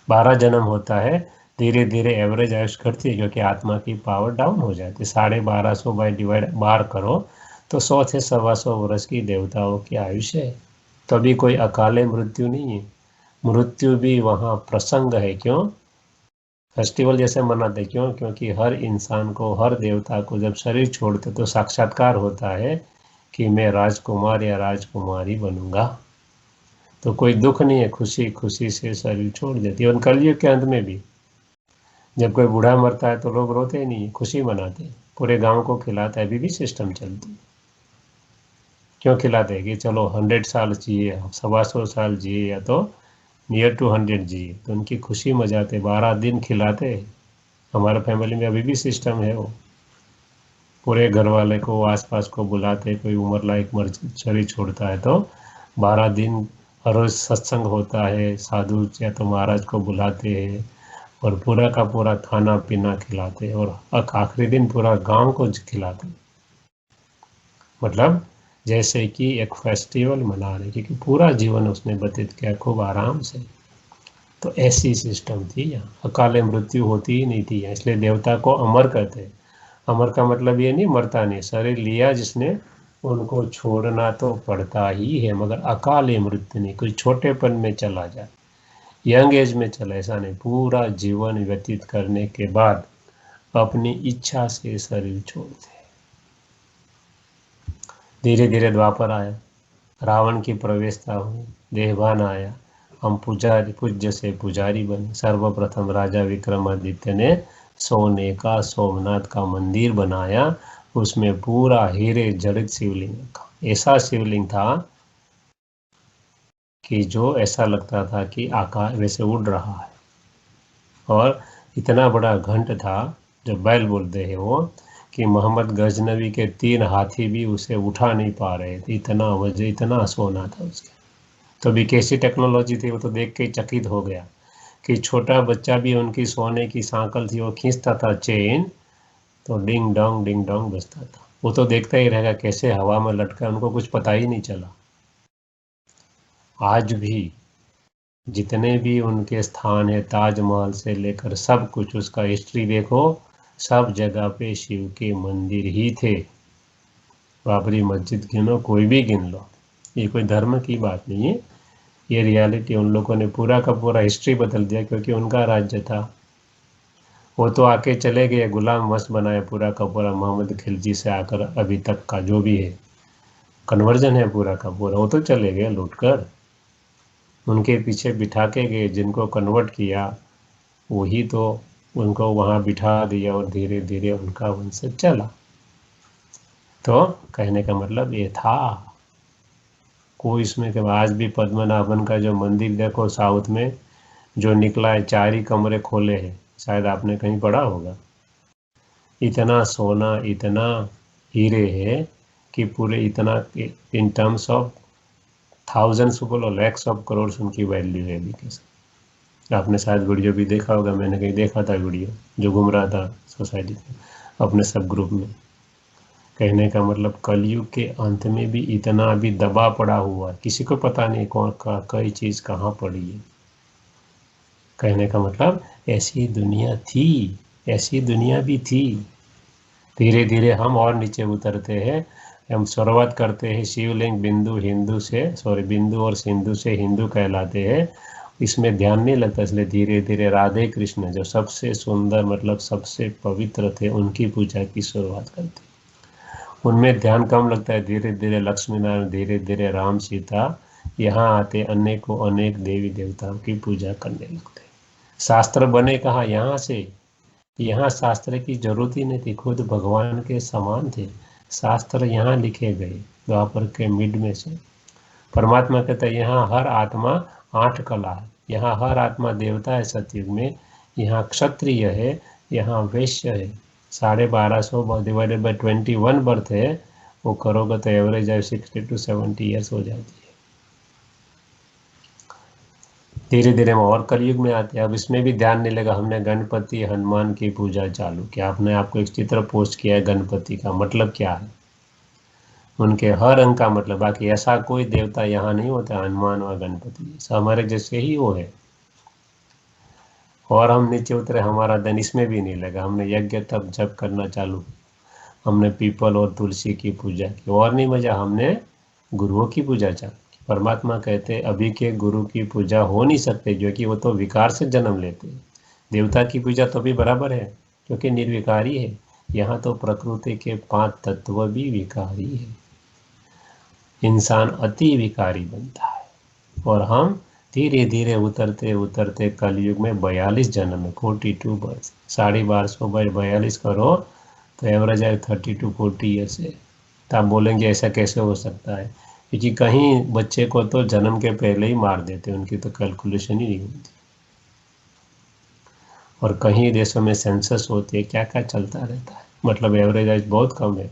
12 जन्म होता है, धीरे धीरे एवरेज आयुष घटती है, क्योंकि आत्मा की पावर डाउन हो जाती है। 1250 बाई डिवाइड 12 करो तो 100 से 125 वर्ष की देवताओं की आयुष है। तभी कोई अकाले मृत्यु नहीं है। मृत्यु भी वहाँ प्रसंग है। क्यों? फेस्टिवल जैसे मनाते, क्यों? क्योंकि हर इंसान को, हर देवता को जब शरीर छोड़ते तो साक्षात्कार होता है कि मैं राजकुमार या राजकुमारी बनूंगा। तो कोई दुख नहीं है, खुशी खुशी से शरीर छोड़ देती है। और कलयुग के अंत में भी जब कोई बूढ़ा मरता है तो लोग रोते ही नहीं, खुशी मनाते हैं, पूरे गांव को खिलाता है। अभी भी सिस्टम चलती है। क्यों खिलाते हैं? कि चलो 100 साल जिए, 125 साल जिए, या तो नियर टू 100 जिए, तो उनकी खुशी मजाते 12 दिन खिलाते। हमारे फैमिली में अभी भी सिस्टम है वो। पूरे घर वाले को, आसपास को बुलाते, कोई उम्र लायक मर शरीर छोड़ता है तो 12 दिन हर रोज सत्संग होता है, साधु या तो महाराज को बुलाते हैं, और पूरा का पूरा खाना पीना खिलाते हैं, और आखिरी दिन पूरा गांव को खिलाते हैं। मतलब जैसे कि एक फेस्टिवल मना रहे, क्योंकि पूरा जीवन उसने व्यतीत किया खूब आराम से। तो ऐसी सिस्टम थी यहाँ, अकाले मृत्यु होती ही नहीं थी। इसलिए देवता को अमर कहते हैं। अमर का मतलब ये नहीं मरता नहीं, शरीर लिया जिसने उनको छोड़ना तो पड़ता ही है, मगर अकाले मृत्यु नहीं। कोई छोटेपन में चला जाए, यंग एज में चला, ऐसा नहीं। पूरा जीवन व्यतीत करने के बाद अपनी इच्छा से शरीर छोड़ते। धीरे धीरे द्वापर आया, रावण की प्रवेशता हुई, देहभान आया, हम पुजारी, पूज्य से पुजारी बने। सर्वप्रथम राजा विक्रमादित्य ने सोने का सोमनाथ का मंदिर बनाया, उसमें पूरा हीरे जड़ित शिवलिंग रखा। ऐसा शिवलिंग था कि जो ऐसा लगता था कि आकाश वैसे उड़ रहा है, और इतना बड़ा घंट था, जो बैल बोलते हैं वो, कि मोहम्मद गजनवी के 3 हाथी भी उसे उठा नहीं पा रहे थे, इतना वजन, इतना सोना था उसके। तो भी कैसी टेक्नोलॉजी थी, वो तो देख के ही चकित हो गया कि छोटा बच्चा भी उनकी सोने की सांकल थी, वो खींचता था चेन, तो डिंग डोंग बजता था। वो तो देखता ही रहेगा कैसे हवा में लटका, उनको कुछ पता ही नहीं चला। आज भी जितने भी उनके स्थान है, ताजमहल से लेकर सब कुछ, उसका हिस्ट्री देखो, सब जगह पे शिव के मंदिर ही थे। बाबरी मस्जिद गिनो, कोई भी गिन लो, ये कोई धर्म की बात नहीं है, ये रियलिटी। उन लोगों ने पूरा का पूरा हिस्ट्री बदल दिया क्योंकि उनका राज्य था। वो तो आके चले गए, गुलाम वश बनाया पूरा का पूरा, मोहम्मद खिलजी से आकर अभी तक का जो भी है कन्वर्जन है पूरा का पूरा, वो तो चले गए लूट कर। उनके पीछे बिठा के गए, जिनको कन्वर्ट किया वही तो उनको वहाँ बिठा दिया और धीरे धीरे उनका वंश चला। तो कहने का मतलब ये था। कोई इसमें कि आज भी पद्मनाभन का जो मंदिर देखो साउथ में जो निकला है, 4 ही कमरे खोले हैं, शायद आपने कहीं पढ़ा होगा। इतना सोना, इतना हीरे है कि पूरे इतना, इन टर्म्स ऑफ थाउजेंड्स बोलो, लैक्स ऑफ करोड़ उनकी वैल्यू है अभी के साथ। आपने शायद वीडियो भी देखा होगा, मैंने कहीं देखा था वीडियो जो घूम रहा था सोसाइटी में अपने सब ग्रुप में। कहने का मतलब कलयुग के अंत में भी इतना अभी दबा पड़ा हुआ है, किसी को पता नहीं कौन का कई चीज़ कहाँ पड़ी है। कहने का मतलब ऐसी दुनिया थी, ऐसी दुनिया भी थी। धीरे धीरे हम और नीचे उतरते हैं, हम शुरुआत करते हैं शिवलिंग बिंदु हिंदू से, सॉरी बिंदु और सिंधु से हिंदू कहलाते हैं। इसमें ध्यान नहीं लगता, इसलिए धीरे धीरे राधे कृष्ण जो सबसे सुंदर मतलब सबसे पवित्र थे उनकी पूजा की शुरुआत करते हैं। उनमें ध्यान कम लगता है, धीरे धीरे लक्ष्मी नारायण, धीरे धीरे राम सीता, यहाँ आते अनेकों अनेक देवी देवताओं की पूजा करने लगते। शास्त्र बने कहाँ, यहाँ से। यहाँ शास्त्र की जरूरत ही नहीं थी, खुद भगवान के समान थे। शास्त्र यहाँ लिखे गए द्वापर के मिड में से। परमात्मा कहता है यहाँ हर आत्मा 8 कला है, यहाँ हर आत्मा देवता है सतयुग में, यहाँ क्षत्रिय है, यहाँ वैश्य है। 1250 डिवाइडेड बाई 21 बर्थ है, वो करोगे तो एवरेज है 60 to 70 ईयर्स हो जाती है। धीरे धीरे हम और कलयुग में आते हैं। अब इसमें भी ध्यान नहीं लगा, हमने गणपति हनुमान की पूजा चालू किया। आपने आपको एक चित्र पोस्ट किया है, गणपति का मतलब क्या है, उनके हर अंग का मतलब। बाकी ऐसा कोई देवता यहाँ नहीं होता हनुमान और गणपति, हमारे जैसे ही वो है। और हम नीचे उतरे, हमारा दिन इसमें भी नहीं लगा, हमने यज्ञ तप जप करना चालू, हमने पीपल और तुलसी की पूजा की। और नहीं मजा, हमने गुरुओं की पूजा चालू की। परमात्मा कहते अभी के गुरु की पूजा हो नहीं सकते क्योंकि वो तो विकार से जन्म लेते हैं। देवता की पूजा तो भी बराबर है क्योंकि निर्विकारी है। यहाँ तो प्रकृति के 5 तत्व भी विकारी है, इंसान अति विकारी बनता है। और हम धीरे धीरे उतरते उतरते कलयुग में 42 जन्म है, 42 बर्थ, 1250 बाई 42 करो तो एवरेज है 30 to 40 ईयर्स है। तो आप बोलेंगे ऐसा कैसे हो सकता है, क्योंकि कहीं बच्चे को तो जन्म के पहले ही मार देते, उनकी तो कैलकुलेशन ही नहीं होती। और कहीं देशों में सेंसस होती है, क्या क्या चलता रहता है, मतलब एवरेज एज बहुत कम है।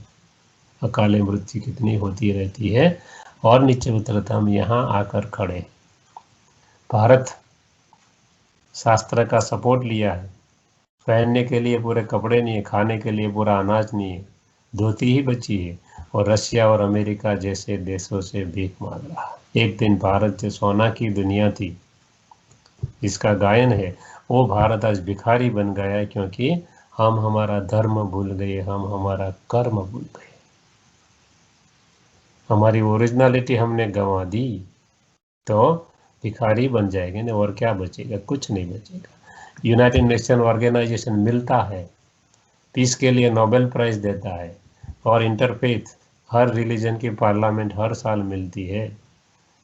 अकाले मृत्यु कितनी होती रहती है। और नीचे उतरता हम यहाँ आकर खड़े। भारत शास्त्र का सपोर्ट लिया है, पहनने के लिए पूरे कपड़े नहीं है, खाने के लिए पूरा अनाज नहीं है, धोती ही बची है। और रशिया और अमेरिका जैसे देशों से भीख मांग रहा है। एक दिन भारत जो सोना की दुनिया थी, जिसका गायन है, वो भारत आज भिखारी बन गया है क्योंकि हम हमारा धर्म भूल गए, हम हमारा कर्म भूल गए, हमारी ओरिजिनलिटी हमने गंवा दी। तो भिखारी बन जाएंगे ना, और क्या बचेगा, कुछ नहीं बचेगा। यूनाइटेड नेशन ऑर्गेनाइजेशन मिलता है, पीस के लिए नोबेल प्राइज देता है, और इंटरफेथ हर रिलीजन की पार्लियामेंट हर साल मिलती है।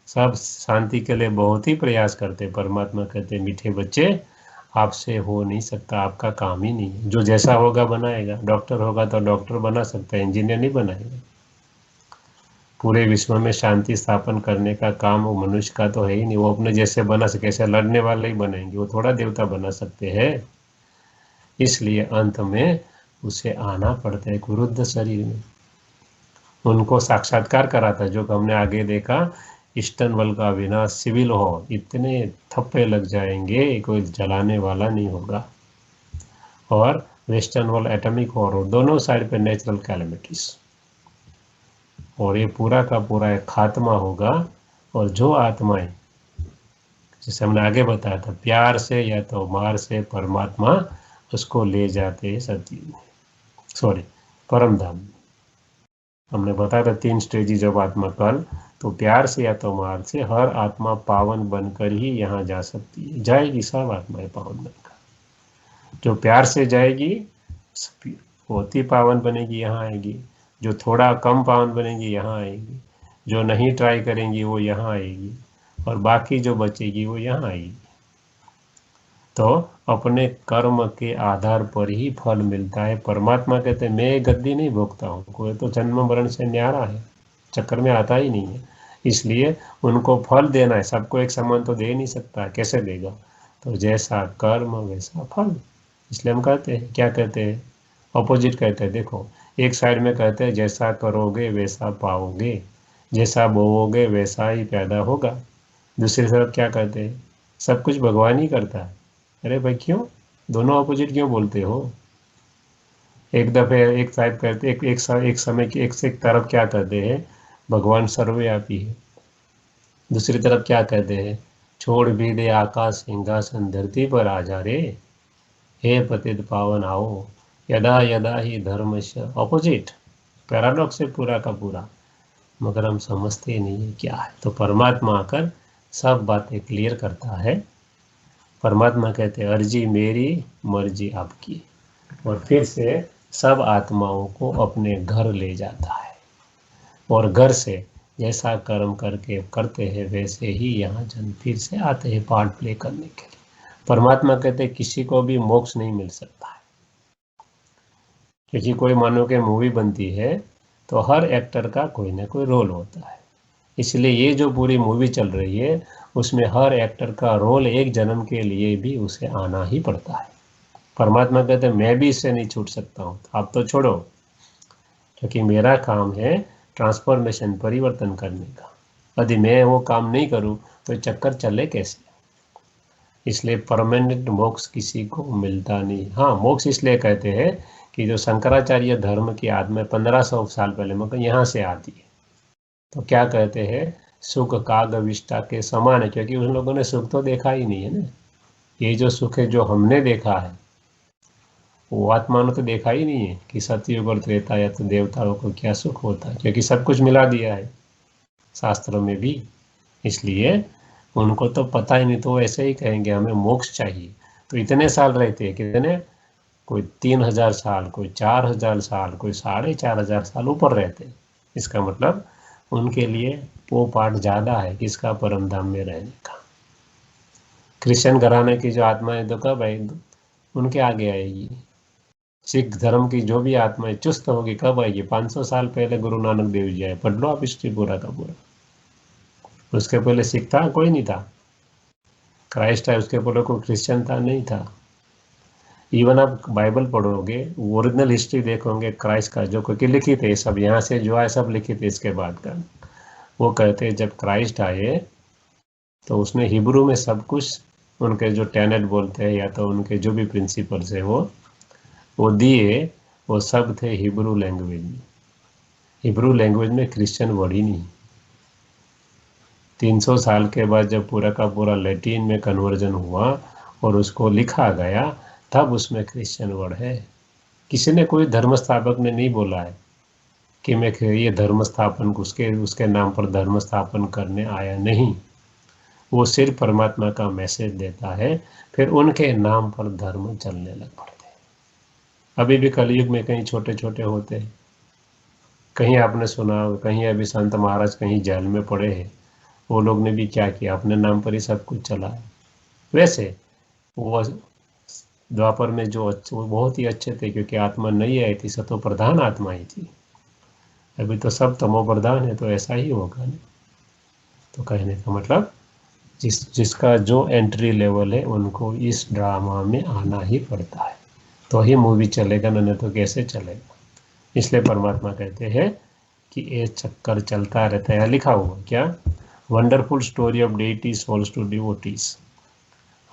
सब शांति के लिए बहुत ही प्रयास करते। परमात्मा कहते मीठे बच्चे आपसे हो नहीं सकता, आपका काम ही नहीं है। जो जैसा होगा बनाएगा, डॉक्टर होगा तो डॉक्टर बना सकता है, इंजीनियर नहीं बनाएगा। पूरे विश्व में शांति स्थापन करने का काम वो मनुष्य का तो है ही नहीं, वो अपने जैसे बना सके, ऐसे लड़ने वाले ही बनेंगे, वो थोड़ा देवता बना सकते हैं। इसलिए अंत में उसे आना पड़ता है क्रुद्ध शरीर में। उनको साक्षात्कार करा था, जो हमने आगे देखा, ईस्टर्न वर्ल्ड का विनाश सिविल हो, इतने थप्पे लग जाएंगे कोई जलाने वाला नहीं होगा। और वेस्टर्न वर्ल्ड एटॉमिक वॉर, दोनों साइड पे नेचुरल कैलेमिटीज, और ये पूरा का पूरा एक खात्मा होगा। और जो आत्माएं, जैसे हमने आगे बताया था, प्यार से या तो मार से परमात्मा उसको ले जाते हैं सतयुग में, सॉरी परम धाम में। हमने बताया था 3 स्टेज जब आत्मा कल, तो प्यार से या तो मार से हर आत्मा पावन बनकर ही यहाँ जा सकती है, जाएगी सब आत्माएं पावन बनकर। जो प्यार से जाएगी बहुत ही पावन बनेगी, यहाँ आएगी। जो थोड़ा कम पावन बनेगी यहाँ आएगी। जो नहीं ट्राई करेंगी वो यहाँ आएगी, और बाकी जो बचेगी वो यहाँ आएगी। तो अपने कर्म के आधार पर ही फल मिलता है। परमात्मा कहते हैं मैं गद्दी नहीं भोगता हूँ, कोई तो जन्म मरण से न्यारा है, चक्कर में आता ही नहीं है, इसलिए उनको फल देना है। सबको एक समान तो दे नहीं सकता, कैसे देगा? तो जैसा कर्म वैसा फल। इसलिए हम कहते हैं, क्या कहते हैं, अपोजिट कहते हैं। देखो, एक साइड में कहते हैं जैसा करोगे वैसा पाओगे, जैसा बोओगे वैसा ही पैदा होगा। दूसरी तरफ क्या कहते हैं, सब कुछ भगवान ही करता है। अरे भाई क्यों दोनों अपोजिट क्यों बोलते हो? एक दफे एक साहब कहते एक समय की एक से एक तरफ क्या कहते हैं, भगवान सर्वव्यापी है। दूसरी तरफ क्या कहते हैं, छोड़ भी दे आकाश सिंहासन धरती पर आ जा रे, हे पतित पावन आओ, यदा यदा ही धर्मस्य। अपोजिट पैराडॉक्स है पूरा का पूरा, मगर हम समझते नहीं है क्या है। तो परमात्मा आकर सब बातें क्लियर करता है। परमात्मा कहते हैं अर्जी मेरी मर्जी आपकी, और फिर से सब आत्माओं को अपने घर ले जाता है, और घर से जैसा कर्म करके करते हैं वैसे ही यहाँ जन फिर से आते हैं पार्ट प्ले करने के लिए। परमात्मा कहते हैं किसी को भी मोक्ष नहीं मिल सकता है, क्योंकि कोई मानो के मूवी बनती है तो हर एक्टर का कोई ना कोई रोल होता है। इसलिए ये जो पूरी मूवी चल रही है उसमें हर एक्टर का रोल एक जन्म के लिए भी उसे आना ही पड़ता है। परमात्मा कहते हैं मैं भी इससे नहीं छूट सकता हूँ, आप तो छोड़ो, क्योंकि मेरा काम है ट्रांसफॉर्मेशन, परिवर्तन करने का। यदि मैं वो काम नहीं करूँ तो चक्कर चले कैसे? इसलिए परमानेंट मोक्ष किसी को मिलता नहीं। हाँ, मोक्ष इसलिए कहते हैं कि जो शंकराचार्य धर्म की आत्मा 1500 साल पहले मतलब यहाँ से आती है, तो क्या कहते हैं, सुख कागविष्टा के समान है, क्योंकि उन लोगों ने सुख तो देखा ही नहीं है ना। ये जो सुख है जो हमने देखा है वो आत्मा ने तो देखा ही नहीं है कि सतयुग और त्रेता या तो देवताओं को क्या सुख होता है, क्योंकि सब कुछ मिला दिया है शास्त्रों में भी। इसलिए उनको तो पता ही नहीं, तो ऐसे ही कहेंगे हमें मोक्ष चाहिए। तो इतने साल रहते हैं, कितने, कोई 3000 साल, कोई 4000 साल, कोई 4500 साल ऊपर रहते हैं। इसका मतलब उनके लिए वो पार्ट ज़्यादा है किसका, परम धाम में रहने का। क्रिश्चियन घराने की जो आत्माएं तो कब आएगी, उनके आगे आएगी। सिख धर्म की जो भी आत्माएं चुस्त होगी कब आएगी, 500 साल पहले गुरु नानक देव जी आए। पढ़ लो आप हिस्ट्री पूरा का पूरा। उसके पहले सिख था, कोई नहीं था। क्राइस्ट है, उसके पहले कोई क्रिश्चियन था, नहीं था। इवन आप बाइबल पढ़ोगे, ओरिजिनल हिस्ट्री देखोगे क्राइस्ट का, जो क्योंकि लिखित है सब, यहाँ से जो आए सब लिखित है इसके बाद का। वो कहते हैं जब क्राइस्ट आए तो उसने हिब्रू में सब कुछ, उनके जो टेनेट बोलते हैं या तो उनके जो भी प्रिंसिपल्स है वो दिए, वो सब थे हिब्रू लैंग्वेज में। हिब्रू लैंग्वेज में क्रिश्चियन वर्ड ही नहीं। 300 साल के बाद जब पूरा का पूरा लैटिन में कन्वर्जन हुआ और उसको लिखा गया, तब उसमें क्रिश्चियन वर्ड है। किसी ने, कोई धर्म स्थापक ने नहीं बोला है कि मैं ये धर्म स्थापन उसके नाम पर धर्म स्थापन करने आया, नहीं। वो सिर्फ परमात्मा का मैसेज देता है, फिर उनके नाम पर धर्म चलने लग पड़ते हैं। अभी भी कलयुग में कहीं छोटे छोटे होते हैं, कहीं आपने सुना, कहीं अभी संत महाराज कहीं जेल में पड़े हैं, वो लोग ने भी क्या किया, अपने नाम पर ही सब कुछ चला है। वैसे वो द्वापर में जो वो बहुत ही अच्छे थे, क्योंकि आत्मा नहीं आई थी, सतो प्रधान आत्मा ही थी। अभी तो सब तमो प्रधान है, तो ऐसा ही होगा ना। तो कहने का मतलब जिसका जो एंट्री लेवल है उनको इस ड्रामा में आना ही पड़ता है, तो ही मूवी चलेगा, नहीं तो कैसे चलेगा। इसलिए परमात्मा कहते हैं कि ये चक्कर चलता रहता है। लिखा हुआ क्या, wonderful story of deity souls to devotees.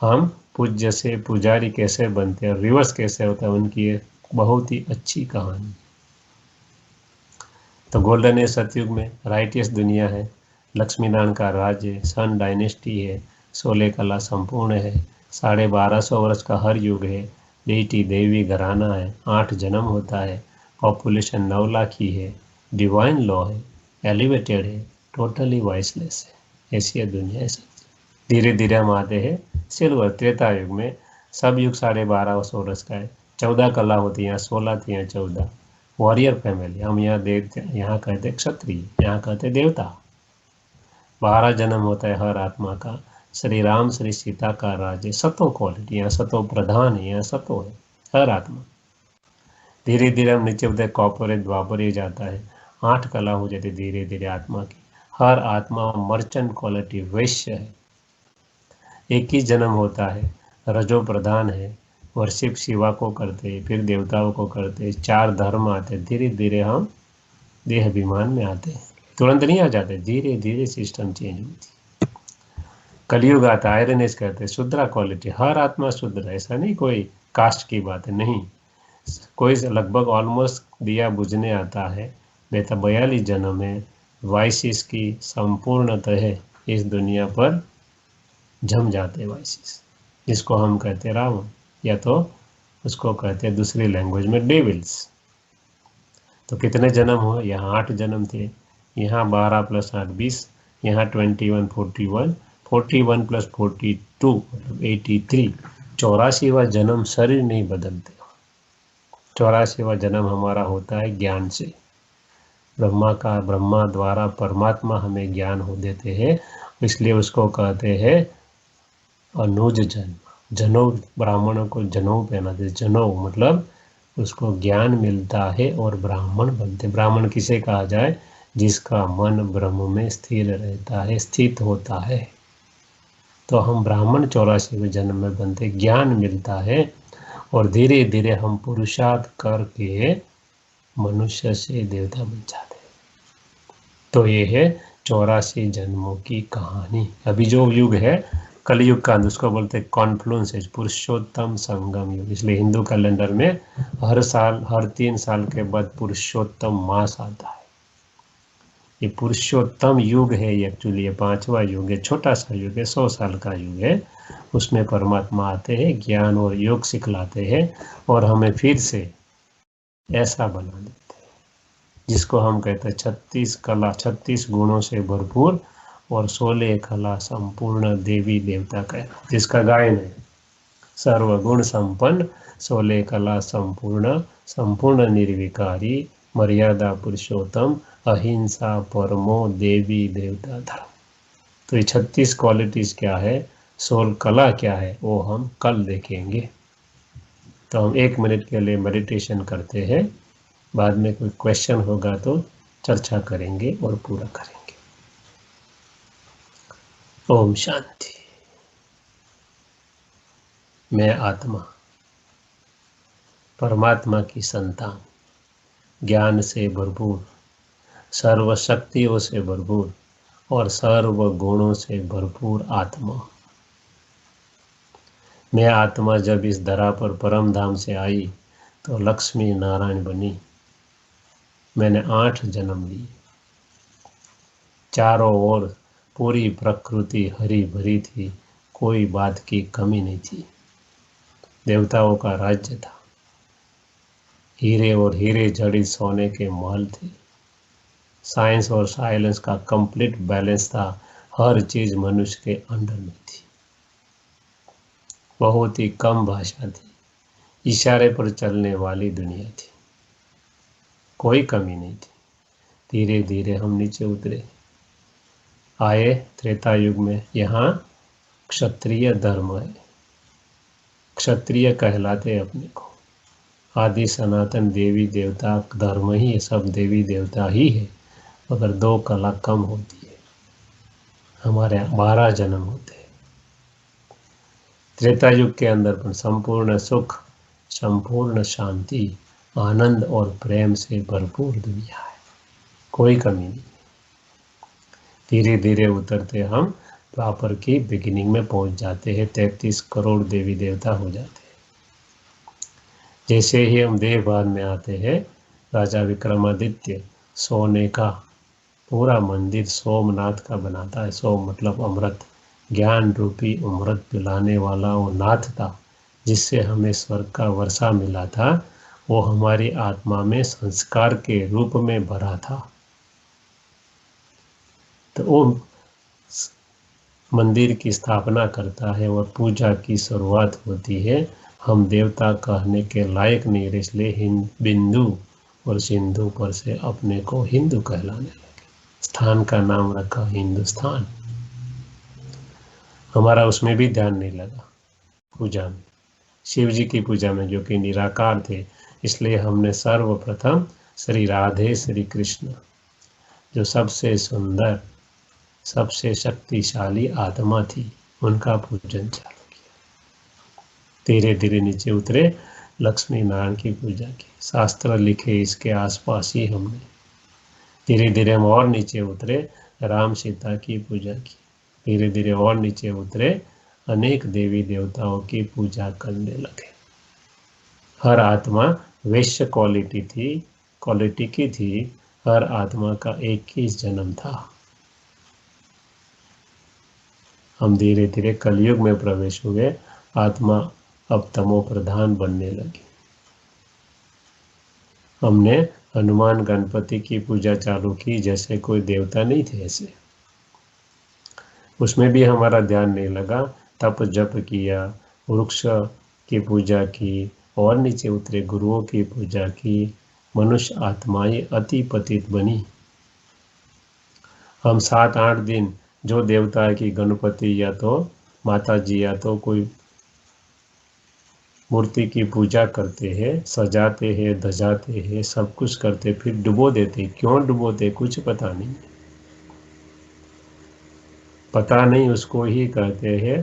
हम पूज्य से पुजारी कैसे बनते हैं, रिवर्स कैसे होता है, उनकी एक बहुत ही अच्छी कहानी। तो गोल्डन एज सतयुग में राइटियस दुनिया है, लक्ष्मीनारायण का राज्य, सन डायनेस्टी है, 16 कला संपूर्ण है, 1250 वर्ष का हर युग है, डेटी देवी घराना है, 8 जन्म होता है, पॉपुलेशन 9 लाख की है, डिवाइन लॉ है, एलिवेटेड है, टोटली वॉइसलेस है। ऐसी है दुनिया है सब। धीरे धीरे हम आते हैं सिल्वर त्रेता युग में। सब युग 1250 वर्ष का है, 14 कला होती है, यहाँ 16 थी, यहाँ 14। वॉरियर फैमिली, हम यहाँ देवते, यहाँ कहते क्षत्रिय, यहाँ कहते देवता। 12 जन्म होता है हर आत्मा का। श्री राम श्री सीता का राज्य, सतो क्वालिटी, यहाँ सतो प्रधान है, यहाँ सतो है हर आत्मा। धीरे धीरे हम नीचे होते कॉपर द्वापर ही जाता है, 8 कला हो जाती धीरे धीरे आत्मा की। हर आत्मा मर्चेंट क्वालिटी वैश्य है। 21 जन्म होता है, रजो प्रधान है, वर्शिप शिवा को करते हैं, फिर देवताओं को करते हैं, 4 धर्म आते हैं। धीरे धीरे हम देह अभिमान में आते हैं, तुरंत नहीं आ जाते, धीरे धीरे सिस्टम चेंज होती। कलयुग आता है, आयरन एज कहते हैं, शुद्रा क्वालिटी, हर आत्मा शुद्र है, ऐसा नहीं कोई कास्ट की बात है, नहीं। कोई लगभग ऑलमोस्ट दिया बुझने आता है। 42 जन्म में वाइसिस की संपूर्णतः इस दुनिया पर जम जाते वाइसिस, जिसको हम कहते रावण, या तो उसको कहते हैं दूसरी लैंग्वेज में डेविल्स। तो कितने जन्म हुए? यहाँ 8 जन्म थे, यहाँ 12 + 8 20, यहाँ 21 41, 41 + 42 मतलब 83। 84वां जन्म शरीर नहीं बदलते। 84वां जन्म हमारा होता है ज्ञान से। ब्रह्मा द्वारा परमात्मा हमें ज्ञान हो देते हैं, इसलिए उसको कहते हैं अनुज जन्म। जनऊ, ब्राह्मणों को जनऊ पहनाते, जनऊ मतलब उसको ज्ञान मिलता है और ब्राह्मण बनते। ब्राह्मण किसे कहा जाए? जिसका मन ब्रह्म में स्थिर रहता है, स्थित होता है। तो हम ब्राह्मण 84वें जन्म में बनते, ज्ञान मिलता है और धीरे धीरे हम पुरुषार्थ करके मनुष्य से देवता बन जाते हैं। तो ये है 84 जन्मों की कहानी। अभी जो युग है कलयुग का, उसको बोलते हैं कॉन्फ्लुएंस एज, पुरुषोत्तम संगम युग। इसलिए हिंदू कैलेंडर में हर साल, हर 3 साल के बाद पुरुषोत्तम मास आता है। ये पुरुषोत्तम युग है, ये एक्चुअली ये 5वां युग है, छोटा सा युग है, 100 साल का युग है। उसमें परमात्मा आते हैं, ज्ञान और योग सिखलाते हैं और हमें फिर से ऐसा बना देते हैं जिसको हम कहते हैं 36 कला, 36 गुणों से भरपूर और 16 कला संपूर्ण देवी देवता का, जिसका गायन है सर्वगुण संपन्न, 16 कला संपूर्ण, संपूर्ण निर्विकारी, मर्यादा पुरुषोत्तम, अहिंसा परमो देवी देवता धर्म। तो ये 36 क्वालिटीज क्या है, 16 कला क्या है, वो हम कल देखेंगे। तो हम 1 मिनट के लिए मेडिटेशन करते हैं, बाद में कोई क्वेश्चन होगा तो चर्चा करेंगे और पूरा करेंगे। ओम शांति। मैं आत्मा, परमात्मा की संतान, ज्ञान से भरपूर, सर्व शक्तियों से भरपूर और सर्व गुणों से भरपूर आत्मा। मैं आत्मा जब इस धरा पर परम धाम से आई तो लक्ष्मी नारायण बनी। मैंने 8 जन्म लिए। चारों ओर पूरी प्रकृति हरी भरी थी, कोई बात की कमी नहीं थी। देवताओं का राज्य था, हीरे और हीरे जड़ित सोने के महल थे। साइंस और साइलेंस का कंप्लीट बैलेंस था, हर चीज मनुष्य के अंडर में थी। बहुत ही कम भाषा थी, इशारे पर चलने वाली दुनिया थी, कोई कमी नहीं थी। धीरे धीरे हम नीचे उतरे, आए त्रेता युग में। यहाँ क्षत्रिय धर्म है, क्षत्रिय कहलाते अपने को। आदि सनातन देवी देवता धर्म ही है, सब देवी देवता ही है, मगर 2 कला कम होती है। हमारे 12 जन्म होते हैं। त्रेता युग के अंदर पर संपूर्ण सुख, संपूर्ण शांति, आनंद और प्रेम से भरपूर दुनिया है, कोई कमी नहीं। धीरे धीरे उतरते हम द्वापर की बिगिनिंग में पहुंच जाते हैं, 33 करोड़ देवी देवता हो जाते हैं। जैसे ही हम देवभान में आते हैं, राजा विक्रमादित्य सोने का पूरा मंदिर सोमनाथ का बनाता है। सोम मतलब अमृत, ज्ञान रूपी अमृत पिलाने वाला वो नाथ था, जिससे हमें स्वर्ग का वर्षा मिला था। वो हमारी आत्मा में संस्कार के रूप में भरा था। तो वो मंदिर की स्थापना करता है और पूजा की शुरुआत होती है। हम देवता कहने के लायक नहीं रहे, इसलिए बिंदु और सिंधु पर से अपने को हिंदू कहलाने लगे। स्थान का नाम रखा हिंदुस्तान। हमारा उसमें भी ध्यान नहीं लगा पूजा में, शिव जी की पूजा में, जो कि निराकार थे। इसलिए हमने सर्वप्रथम श्री राधे श्री कृष्ण, जो सबसे सुंदर सबसे शक्तिशाली आत्मा थी, उनका पूजन चालू किया। धीरे धीरे नीचे उतरे, लक्ष्मी नारायण की पूजा की। शास्त्र लिखे इसके आसपास ही हमने धीरे धीरे हम और नीचे उतरे, राम सीता की पूजा की। धीरे धीरे और नीचे उतरे, अनेक देवी देवताओं की पूजा करने लगे। हर आत्मा वैश्य क्वालिटी की थी। हर आत्मा का एक ही जन्म था। हम धीरे धीरे कलयुग में प्रवेश हुए। आत्मा अब तमो प्रधान बनने लगी। हमने हनुमान गणपति की पूजा चालू की, जैसे कोई देवता नहीं थे ऐसे। उसमें भी हमारा ध्यान नहीं लगा। तप जप किया, वृक्ष की पूजा की, और नीचे उतरे गुरुओं की पूजा की। मनुष्य आत्माएं अति पतित बनी। हम 7-8 दिन जो देवता है कि गणपति या तो माता जी या तो कोई मूर्ति की पूजा करते हैं, सजाते हैं, धजाते हैं, सब कुछ करते, फिर डुबो देते। क्यों डुबोते कुछ पता नहीं, पता नहीं। उसको ही कहते हैं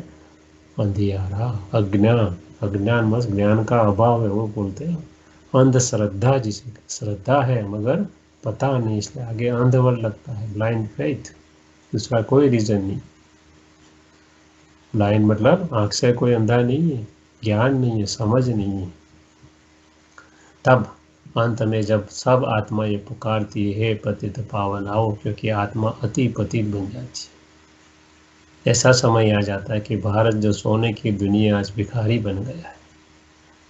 अंधियारा, अज्ञान। अज्ञान बस ज्ञान का अभाव है, वो बोलते हैं अंधश्रद्धा। जिसे श्रद्धा है मगर पता नहीं, इसलिए आगे अंधवल लगता है, ब्लाइंड फेथ। दूसरा कोई रीजन नहीं। ब्लाइंड मतलब आंख से कोई अंधा नहीं है, ज्ञान नहीं है, समझ नहीं है। तब अंत में जब सब आत्मा ये पुकारती है पतित पावन आओ, क्योंकि आत्मा अति पतित बन जाती है। ऐसा समय आ जाता है कि भारत जो सोने की दुनिया आज भिखारी बन गया है।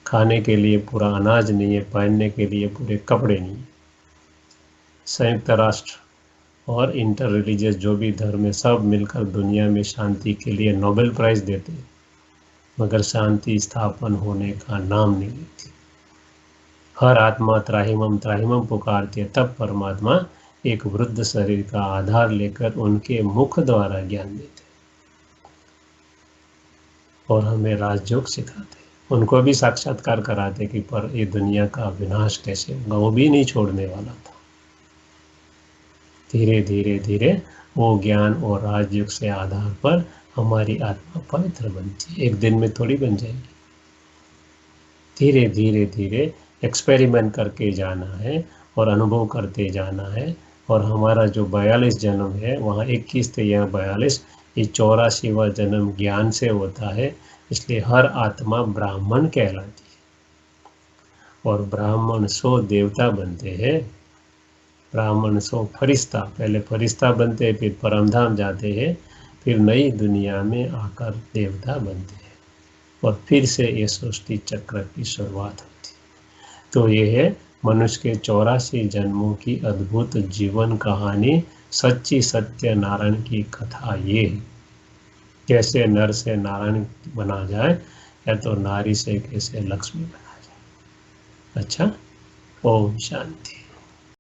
खाने के लिए पूरा अनाज नहीं है, पहनने के लिए पूरे कपड़े नहीं है। संयुक्त राष्ट्र और इंटर रिलीजियस जो भी धर्म है, सब मिलकर दुनिया में शांति के लिए नोबेल प्राइज देते हैं, मगर शांति स्थापन होने का नाम नहीं लेती। हर आत्मा त्राहिमम पुकारती है। तब परमात्मा एक वृद्ध शरीर का आधार लेकर उनके मुख द्वारा ज्ञान देते और हमें राजयोग सिखाते। उनको भी साक्षात्कार कराते कि पर ये दुनिया का विनाश कैसे होगा, वो भी नहीं छोड़ने वाला था। धीरे धीरे धीरे वो ज्ञान और राजयोग से आधार पर हमारी आत्मा पवित्र बनती है। एक दिन में थोड़ी बन जाएगी। धीरे धीरे धीरे एक्सपेरिमेंट करके जाना है और अनुभव करते जाना है। और हमारा जो 42 जन्म है, वहाँ 21 थे, यहाँ 42, ये 84वां जन्म ज्ञान से होता है। इसलिए हर आत्मा ब्राह्मण कहलाती है और ब्राह्मण सो देवता बनते हैं। ब्राह्मण सो फरिश्ता, पहले फरिश्ता बनते हैं, फिर परमधाम जाते हैं, फिर नई दुनिया में आकर देवता बनते हैं और फिर से ये सृष्टि चक्र की शुरुआत होती है। तो ये है मनुष्य के 84 जन्मों की अद्भुत जीवन कहानी, सच्ची सत्य नारायण की कथा। ये है कैसे नर से नारायण बना जाए, या तो नारी से कैसे लक्ष्मी बना जाए। अच्छा, ओम शांति।